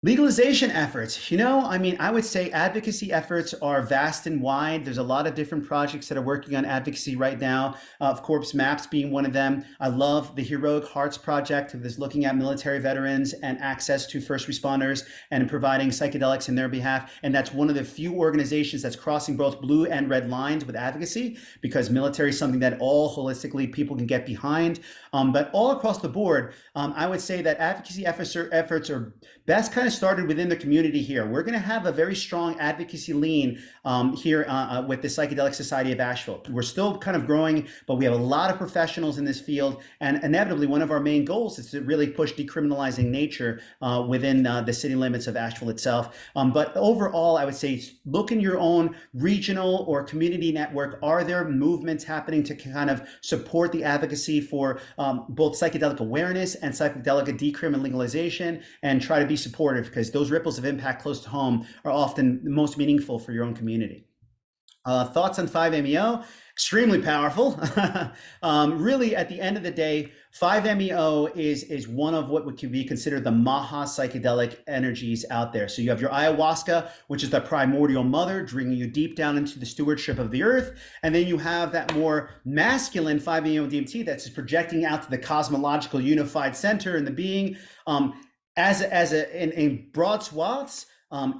Legalization efforts, I mean, I would say advocacy efforts are vast and wide. There's a lot of different projects that are working on advocacy right now, of course, MAPS being one of them. I love the Heroic Hearts Project that is looking at military veterans and access to first responders and providing psychedelics in their behalf. And that's one of the few organizations that's crossing both blue and red lines with advocacy, because military is something that all holistically people can get behind. But all across the board, I would say that advocacy efforts are best kind of started within the community here. We're going to have a very strong advocacy lean here with the Psychedelic Society of Asheville. We're still kind of growing, but we have a lot of professionals in this field. And inevitably, one of our main goals is to really push decriminalizing nature within the city limits of Asheville itself. But overall, I would say look in your own regional or community network. Are there movements happening to kind of support the advocacy for both psychedelic awareness and psychedelic decrim and legalization, and try to be supportive, because those ripples of impact close to home are often the most meaningful for your own community. Thoughts on 5-MeO? Extremely powerful. Really, at the end of the day, 5-MeO is one of what could be considered the Maha psychedelic energies out there. So you have your ayahuasca, which is the primordial mother, bringing you deep down into the stewardship of the earth. And then you have that more masculine 5-MeO DMT that's projecting out to the cosmological unified center in the being. In broad swaths,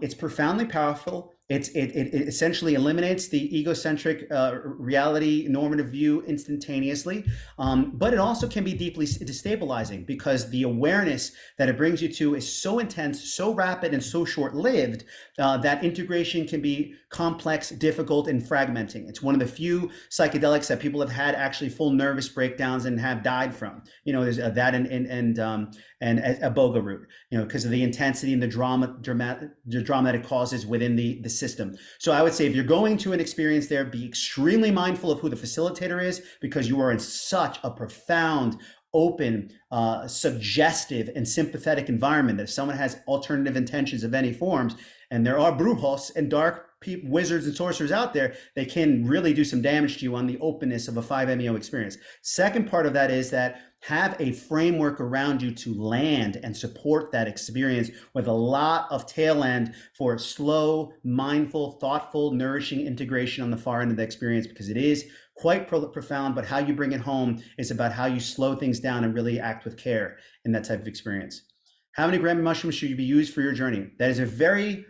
it's profoundly powerful. It essentially eliminates the egocentric reality normative view instantaneously, but it also can be deeply destabilizing, because the awareness that it brings you to is so intense, so rapid, and so short-lived that integration can be complex, difficult, and fragmenting. It's one of the few psychedelics that people have had actually full nervous breakdowns and have died from. There's that and iboga root, because of the intensity and the drama that it causes within the system. So I would say if you're going to an experience there, be extremely mindful of who the facilitator is, because you are in such a profound, open, suggestive, and sympathetic environment that if someone has alternative intentions of any forms, and there are brujos and dark wizards and sorcerers out there, they can really do some damage to you on the openness of a 5-MeO experience. Second part of that is that have a framework around you to land and support that experience with a lot of tail end for slow, mindful, thoughtful, nourishing integration on the far end of the experience, because it is quite profound, but how you bring it home is about how you slow things down and really act with care in that type of experience. How many gram of mushrooms should you be used for your journey? That is a very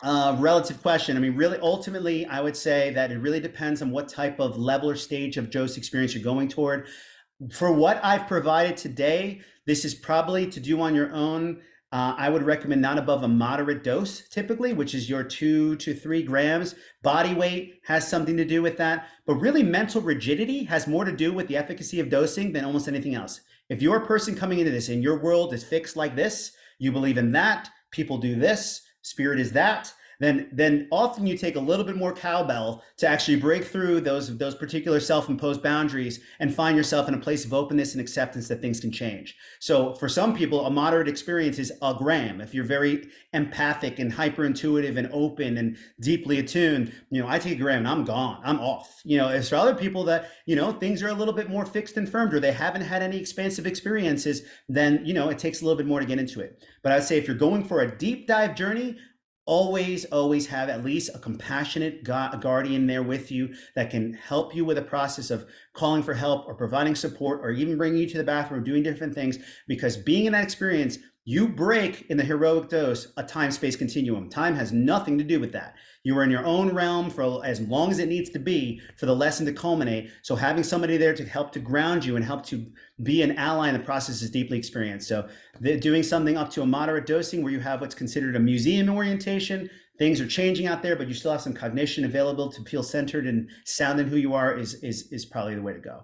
relative question. I mean, really, ultimately, I would say that it really depends on what type of level or stage of dose experience you're going toward. For what I've provided today, this is probably to do on your own. I would recommend not above a moderate dose, typically, which is your 2 to 3 grams. Body weight has something to do with that, but really mental rigidity has more to do with the efficacy of dosing than almost anything else. If you're a person coming into this and your world is fixed like this, you believe in that, people do this, spirit is that, then often you take a little bit more cowbell to actually break through those particular self-imposed boundaries and find yourself in a place of openness and acceptance that things can change. So for some people, a moderate experience is a gram. If you're very empathic and hyper-intuitive and open and deeply attuned, I take a gram and I'm gone, I'm off. As for other people that, things are a little bit more fixed and firmed, or they haven't had any expansive experiences, then, it takes a little bit more to get into it. But I'd say if you're going for a deep dive journey, always have at least a compassionate guardian there with you that can help you with a process of calling for help or providing support or even bringing you to the bathroom, doing different things, because being in that experience, you break in the heroic dose a time-space continuum. Time has nothing to do with that. You are in your own realm for as long as it needs to be for the lesson to culminate. So having somebody there to help to ground you and help to be an ally in the process is deeply experienced. So doing something up to a moderate dosing where you have what's considered a museum orientation, things are changing out there, but you still have some cognition available to feel centered and sound in who you are is probably the way to go.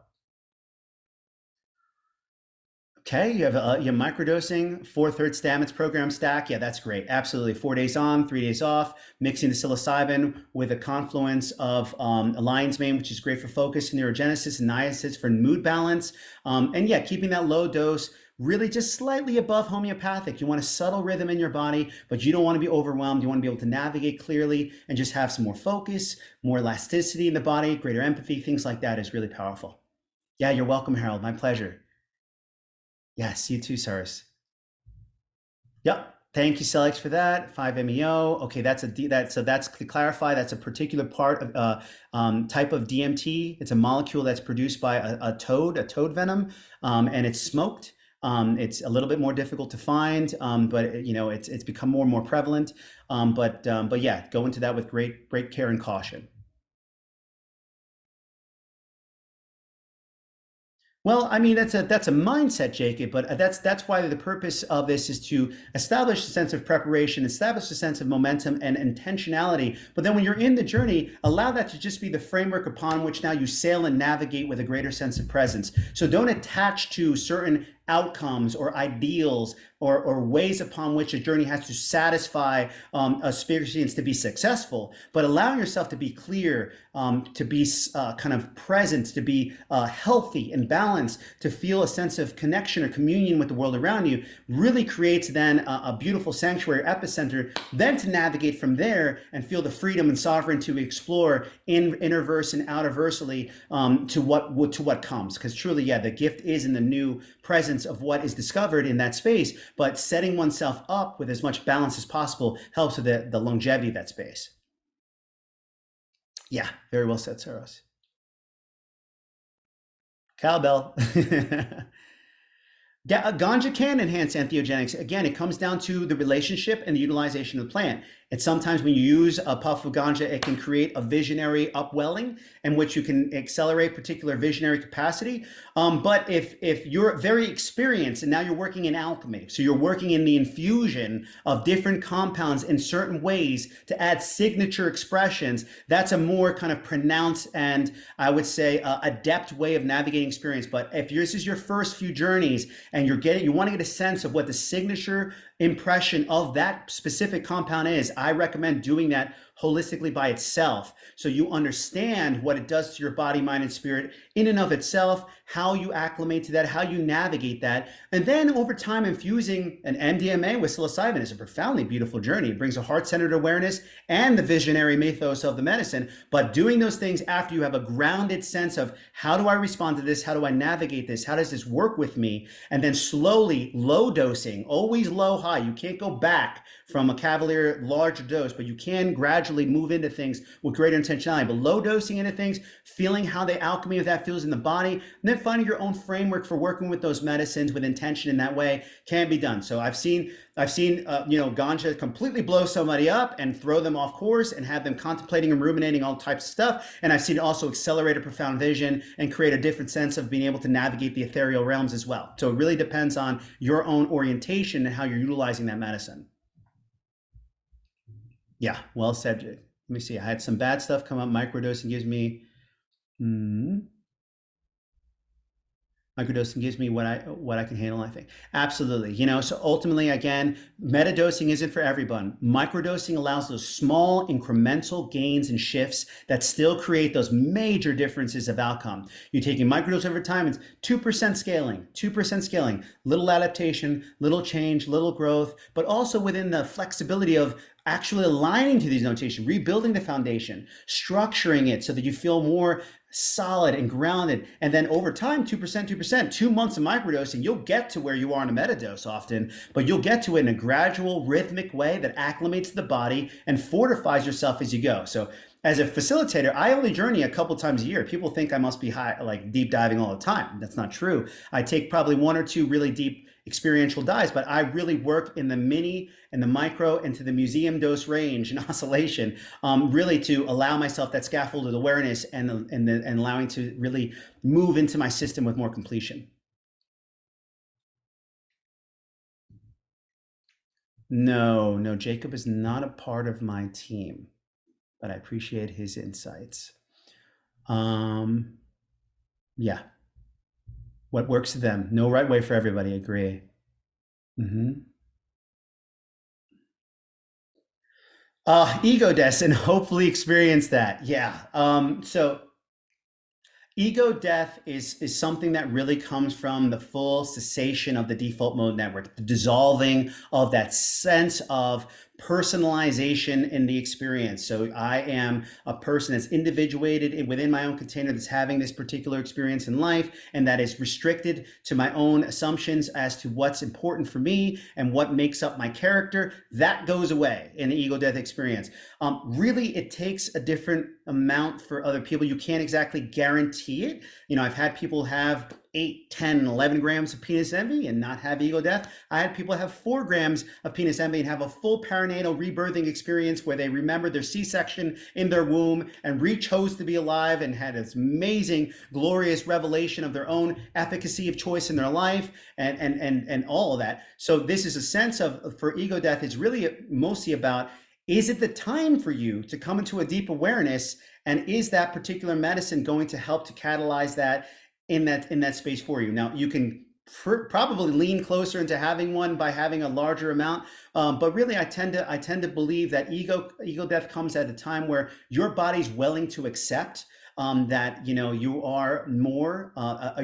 Okay, you have microdosing, 4/3 Stamets program stack. Yeah, that's great. Absolutely. 4 days on, 3 days off, mixing the psilocybin with a confluence of lion's mane, which is great for focus, neurogenesis, and niacin for mood balance. And yeah, keeping that low dose really just slightly above homeopathic. You want a subtle rhythm in your body, but you don't want to be overwhelmed. You want to be able to navigate clearly and just have some more focus, more elasticity in the body, greater empathy, things like that is really powerful. Yeah, you're welcome, Harold. My pleasure. Yes, you too, Cyrus. Yep. Thank you, Celix, for that. 5-MeO. Okay, so that's to clarify. That's a particular part of type of DMT. It's a molecule that's produced by a toad venom, and it's smoked. It's a little bit more difficult to find, but it's become more and more prevalent. But yeah, go into that with great care and caution. Well, I mean that's a mindset, Jacob. But that's why the purpose of this is to establish a sense of preparation, establish a sense of momentum and intentionality. But then when you're in the journey, allow that to just be the framework upon which now you sail and navigate with a greater sense of presence. So don't attach to certain outcomes or ideals or ways upon which a journey has to satisfy a experience to be successful, but allowing yourself to be clear, to be kind of present, to be healthy and balanced, to feel a sense of connection or communion with the world around you, really creates then a beautiful sanctuary epicenter, then to navigate from there and feel the freedom and sovereignty to explore in innerverse and outerversely to what comes. Because truly, yeah, the gift is in the new presence of what is discovered in that space, but setting oneself up with as much balance as possible helps with the longevity of that space. Yeah, very well said, Saros. Cowbell. Ganja can enhance entheogenics. Again, it comes down to the relationship and the utilization of the plant. And sometimes when you use a puff of ganja, it can create a visionary upwelling in which you can accelerate particular visionary capacity. But if you're very experienced and now you're working in alchemy, so you're working in the infusion of different compounds in certain ways to add signature expressions, that's a more kind of pronounced and I would say adept way of navigating experience. But if this is your first few journeys and you want to get a sense of what the signature impression of that specific compound is, I recommend doing that holistically by itself, so you understand what it does to your body, mind, and spirit in and of itself, how you acclimate to that, how you navigate that. And then over time, infusing an MDMA with psilocybin is a profoundly beautiful journey. It brings a heart-centered awareness and the visionary mythos of the medicine, but doing those things after you have a grounded sense of how do I respond to this, how do I navigate this, how does this work with me, and then slowly low dosing, always low high. You can't go back from a cavalier large dose, but you can gradually move into things with greater intentionality. But low dosing into things, feeling how the alchemy of that feels in the body, and then finding your own framework for working with those medicines with intention in that way can be done. So I've seen ganja completely blow somebody up and throw them off course and have them contemplating and ruminating all types of stuff. And I've seen it also accelerate a profound vision and create a different sense of being able to navigate the ethereal realms as well. So it really depends on your own orientation and how you're utilizing that medicine. Yeah, well said, Jake. Let me see. I had some bad stuff come up. Microdosing gives me microdosing gives me what I can handle, I think. Absolutely. So ultimately, again, metadosing isn't for everyone. Microdosing allows those small incremental gains and shifts that still create those major differences of outcome. You're taking microdose over time, it's 2% scaling, little adaptation, little change, little growth, but also within the flexibility of actually aligning to these notations, rebuilding the foundation, structuring it so that you feel more solid and grounded. And then over time, 2%, 2 months of microdosing, you'll get to where you are in a metadose often, but you'll get to it in a gradual, rhythmic way that acclimates the body and fortifies yourself as you go. So as a facilitator, I only journey a couple times a year. People think I must be like deep diving all the time. That's not true. I take probably 1 or 2 really deep experiential dives, but I really work in the mini and the micro and to the museum dose range and oscillation, really to allow myself that scaffolded awareness and allowing to really move into my system with more completion. No, Jacob is not a part of my team, but I appreciate his insights. Yeah. What works for them? No right way for everybody. Agree. Ego deaths and hopefully experience that. Yeah. So ego death is something that really comes from the full cessation of the default mode network, the dissolving of that sense of personalization in the experience. So I am a person that's individuated within my own container that's having this particular experience in life, and that is restricted to my own assumptions as to what's important for me and what makes up my character. That goes away in the ego death experience. Really, it takes a different amount for other people. You can't exactly guarantee it. I've had people have 8, 10, 11 grams of penis envy and not have ego death. I had people have 4 grams of penis envy and have a full perinatal rebirthing experience where they remembered their C-section in their womb and re-chose to be alive and had this amazing, glorious revelation of their own efficacy of choice in their life and all of that. So this is a sense of, for ego death, it's really mostly about, is it the time for you to come into a deep awareness, and is that particular medicine going to help to catalyze that in that space for you? Now, you can probably lean closer into having one by having a larger amount, but really, I tend to believe that ego death comes at a time where your body's willing to accept that you are more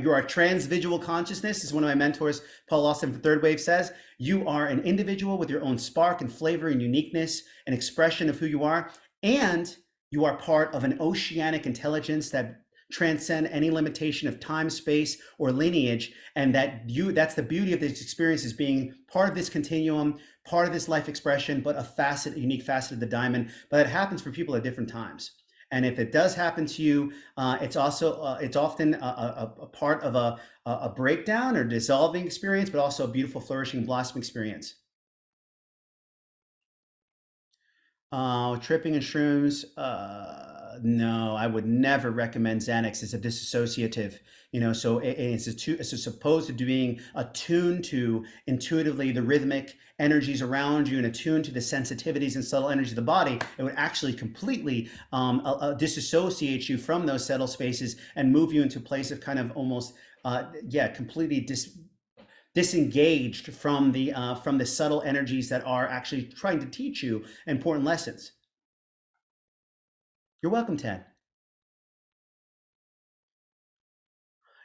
you are a transvisual consciousness, as one of my mentors, Paul Austin from Third Wave, says. You are an individual with your own spark and flavor and uniqueness and expression of who you are, and you are part of an oceanic intelligence that transcend any limitation of time, space, or lineage, and that's the beauty of this experience, is being part of this continuum, part of this life expression, but a unique facet of the diamond. But it happens for people at different times. And if it does happen to you, it's often a part of a breakdown or dissolving experience, but also a beautiful, flourishing, blossom experience. Tripping and shrooms, no, I would never recommend Xanax. It's a dissociative, so it's supposed to being attuned to intuitively the rhythmic energies around you and attuned to the sensitivities and subtle energies of the body. It would actually completely disassociate you from those subtle spaces and move you into a place of kind of almost, completely disengaged from the subtle energies that are actually trying to teach you important lessons. You're welcome, Ted.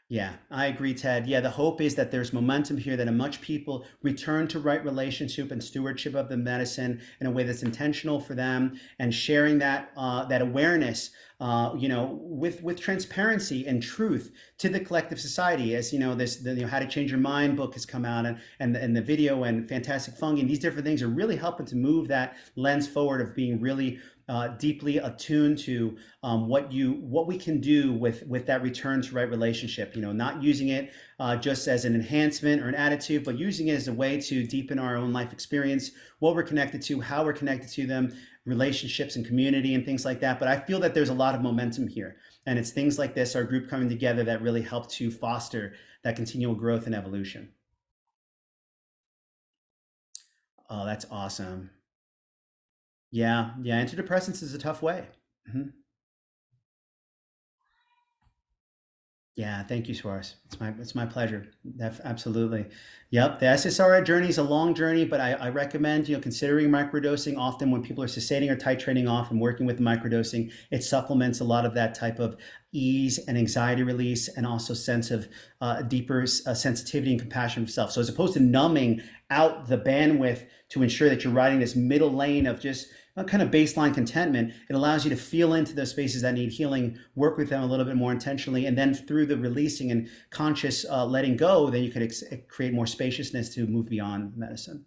Yeah, I agree, Ted. Yeah, the hope is that there's momentum here, that much people return to right relationship and stewardship of the medicine in a way that's intentional for them, and sharing that awareness, with transparency and truth to the collective society. As How to Change Your Mind book has come out, and the video and Fantastic Fungi, and these different things are really helping to move that lens forward of being really deeply attuned to what we can do with that return to right relationship. Not using it just as an enhancement or an additive, but using it as a way to deepen our own life experience, what we're connected to, how we're connected to them, relationships and community and things like that. But I feel that there's a lot of momentum here, and it's things like this, our group coming together, that really help to foster that continual growth and evolution. Oh, that's awesome. Yeah, antidepressants is a tough way. Mhm. Yeah, thank you, Suarez. It's my pleasure. Absolutely. Yep. The SSRI journey is a long journey, but I recommend considering microdosing. Often when people are cessating or titrating off and working with microdosing, it supplements a lot of that type of ease and anxiety release, and also sense of deeper sensitivity and compassion for self. So as opposed to numbing out the bandwidth to ensure that you're riding this middle lane of just kind of baseline contentment, it allows you to feel into those spaces that need healing, work with them a little bit more intentionally, and then through the releasing and conscious letting go, then you could create more spaciousness to move beyond medicine.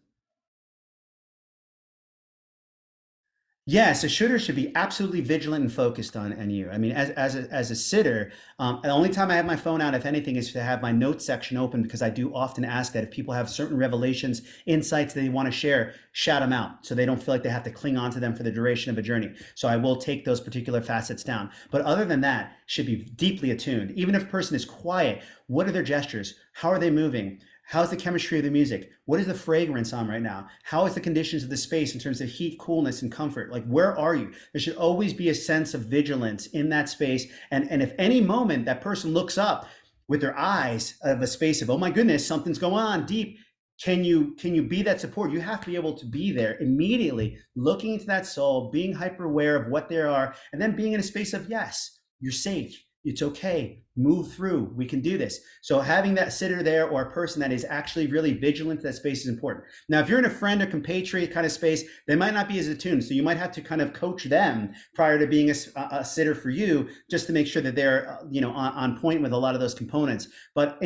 Yes, a shooter should be absolutely vigilant and focused on you. I mean, as a sitter, the only time I have my phone out, if anything, is to have my notes section open, because I do often ask that if people have certain revelations, insights they want to share, shout them out so they don't feel like they have to cling on to them for the duration of a journey. So I will take those particular facets down. But other than that, should be deeply attuned. Even if a person is quiet, what are their gestures? How are they moving? How's the chemistry of the music? What is the fragrance on right now? How is the conditions of the space in terms of heat, coolness, and comfort? Like, where are you? There should always be a sense of vigilance in that space. And if any moment that person looks up with their eyes of a space of, oh my goodness, something's going on deep, can you be that support? You have to be able to be there immediately, looking into that soul, being hyper aware of what they are, and then being in a space of, yes, you're safe. It's okay. move through. We can do this. So having that sitter there or a person that is actually really vigilant to that space is important. Now, if you're in a friend or compatriot kind of space, they might not be as attuned. So you might have to kind of coach them prior to being a sitter for you, just to make sure that they're, on point with a lot of those components. But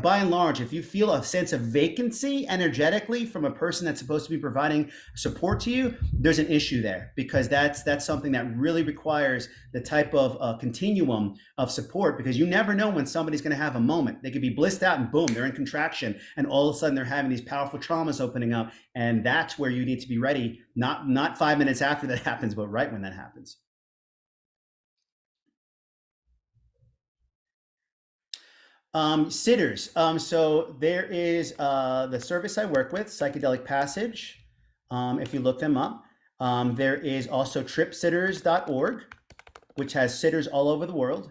by and large, if you feel a sense of vacancy energetically from a person that's supposed to be providing support to you, there's an issue there, because that's something that really requires the type of continuum of support, because you never know when somebody's going to have a moment. They could be blissed out and boom, they're in contraction, and all of a sudden they're having these powerful traumas opening up, and that's where you need to be ready, not 5 minutes after that happens, but right when that happens. Sitters. So there is the service I work with, Psychedelic Passage, if you look them up. There is also tripsitters.org, which has sitters all over the world,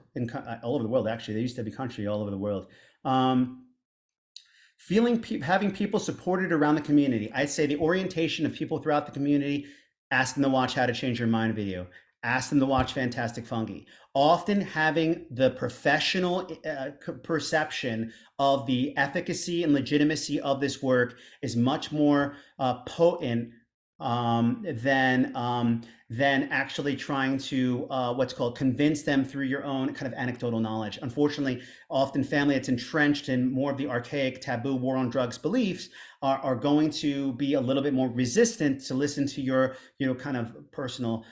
all over the world, actually. They used to be country all over the world. Having people supported around the community. I'd say the orientation of people throughout the community, ask them to watch How to Change Your Mind video, ask them to watch Fantastic Fungi. Often having the professional perception of the efficacy and legitimacy of this work is much more potent than actually trying to what's called convince them through your own kind of anecdotal knowledge. Unfortunately, often family that's entrenched in more of the archaic taboo war on drugs beliefs are going to be a little bit more resistant to listen to your kind of personal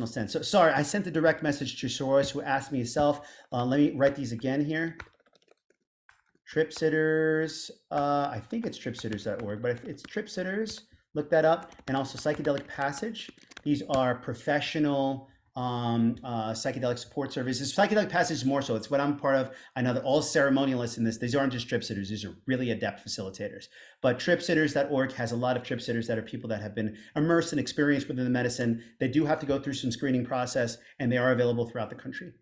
sense. So sorry, I sent a direct message to Soros, who asked me himself. Let me write these again here. Trip Sitters, I think it's tripsitters.org, but if it's Trip Sitters, look that up. And also Psychedelic Passage. These are professional psychedelic support services. Psychedelic Passage is more so. It's what I'm part of. I know that all ceremonialists in this, these aren't just trip sitters. These are really adept facilitators. But tripsitters.org has a lot of trip sitters that are people that have been immersed and experienced within the medicine. They do have to go through some screening process, and they are available throughout the country.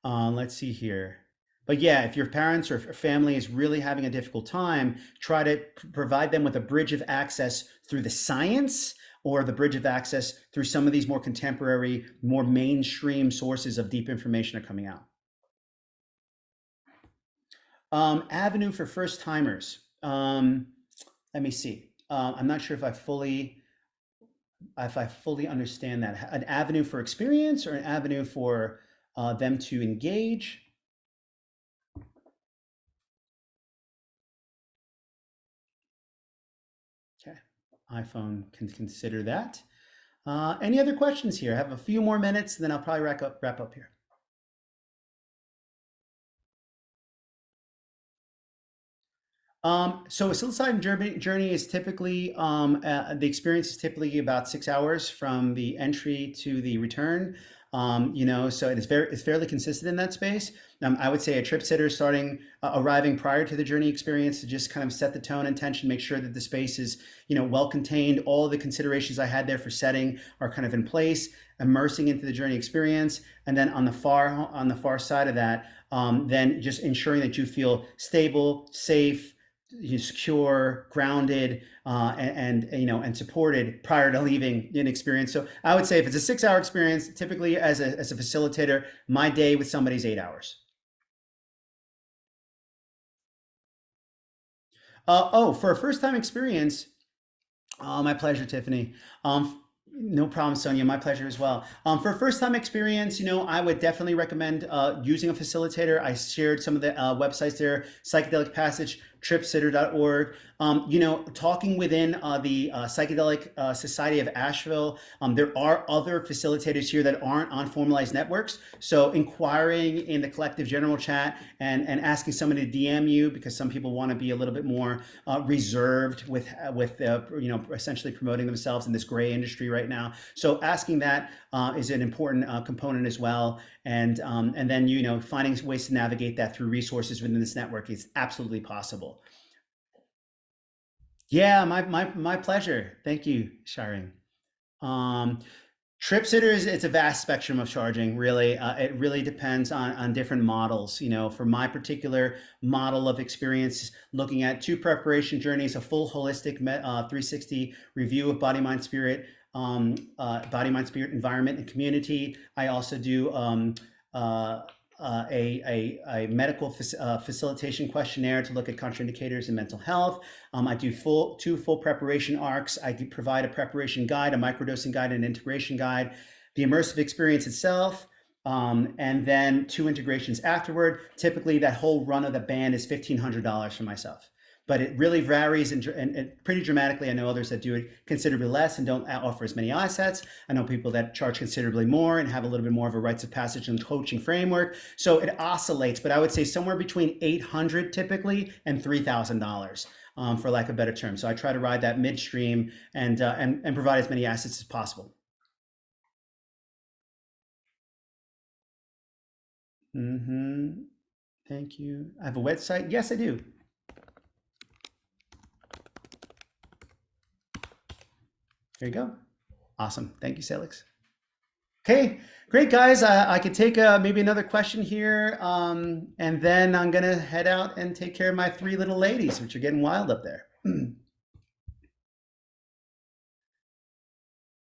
Let's see here. But yeah, if your parents or family is really having a difficult time, try to provide them with a bridge of access through the science, or the bridge of access through some of these more contemporary, more mainstream sources of deep information are coming out. Avenue for first timers. Let me see. I'm not sure if I fully understand that. An avenue for experience or an avenue for them to engage. Okay, iPhone can consider that. Any other questions here? I have a few more minutes, and then I'll probably wrap up here. So a psilocybin journey is typically, the experience is typically about 6 hours from the entry to the return. So it's fairly consistent in that space. I would say a trip sitter arriving prior to the journey experience to just kind of set the tone and tension, make sure that the space is, well contained. All of the considerations I had there for setting are kind of in place, immersing into the journey experience. And then on the far side of that, then just ensuring that you feel stable, safe, secure, grounded, and supported prior to leaving an experience. So I would say if it's a 6 hour experience, typically as a facilitator, my day with somebody is 8 hours. For a first time experience, my pleasure, Tiffany. No problem, Sonia. My pleasure as well. For a first-time experience, I would definitely recommend using a facilitator. I shared some of the websites there: Psychedelic Passage, tripsitter.org. Talking within the Psychedelic Society of Asheville, there are other facilitators here that aren't on formalized networks. So inquiring in the collective general chat and asking somebody to DM you, because some people want to be a little bit more reserved with essentially promoting themselves in this gray industry right now. So asking that is an important component as well. And then, finding ways to navigate that through resources within this network is absolutely possible. Yeah, my pleasure. Thank you, Sharing. Trip sitters, it's a vast spectrum of charging, really. It really depends on different models. For my particular model of experience, looking at 2 preparation journeys, a full holistic 360 review of body, mind, spirit, environment, and community. I also do a medical facilitation questionnaire to look at contraindicators in mental health. I do two full preparation arcs. I do provide a preparation guide, a microdosing guide, and an integration guide, the immersive experience itself, and then 2 integrations afterward. Typically, that whole run of the band is $1,500 for myself. But it really varies and pretty dramatically. I know others that do it considerably less and don't offer as many assets. I know people that charge considerably more and have a little bit more of a rites of passage and coaching framework. So it oscillates, but I would say somewhere between $800 typically and $3,000, for lack of a better term. So I try to ride that midstream and provide as many assets as possible. Thank you. I have a website. Yes, I do. There you go. Awesome. Thank you, Celix. Okay, great, guys. I could take maybe another question here, and then I'm going to head out and take care of my 3 little ladies, which are getting wild up there.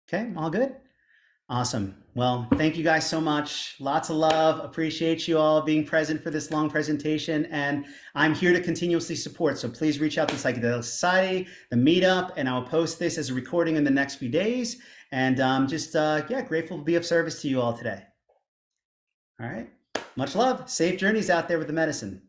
Okay, all good? Awesome. Well, thank you guys so much. Lots of love. Appreciate you all being present for this long presentation. And I'm here to continuously support. So please reach out to Psychedelic Society, the meetup, and I'll post this as a recording in the next few days. And just, yeah, grateful to be of service to you all today. All right. Much love. Safe journeys out there with the medicine.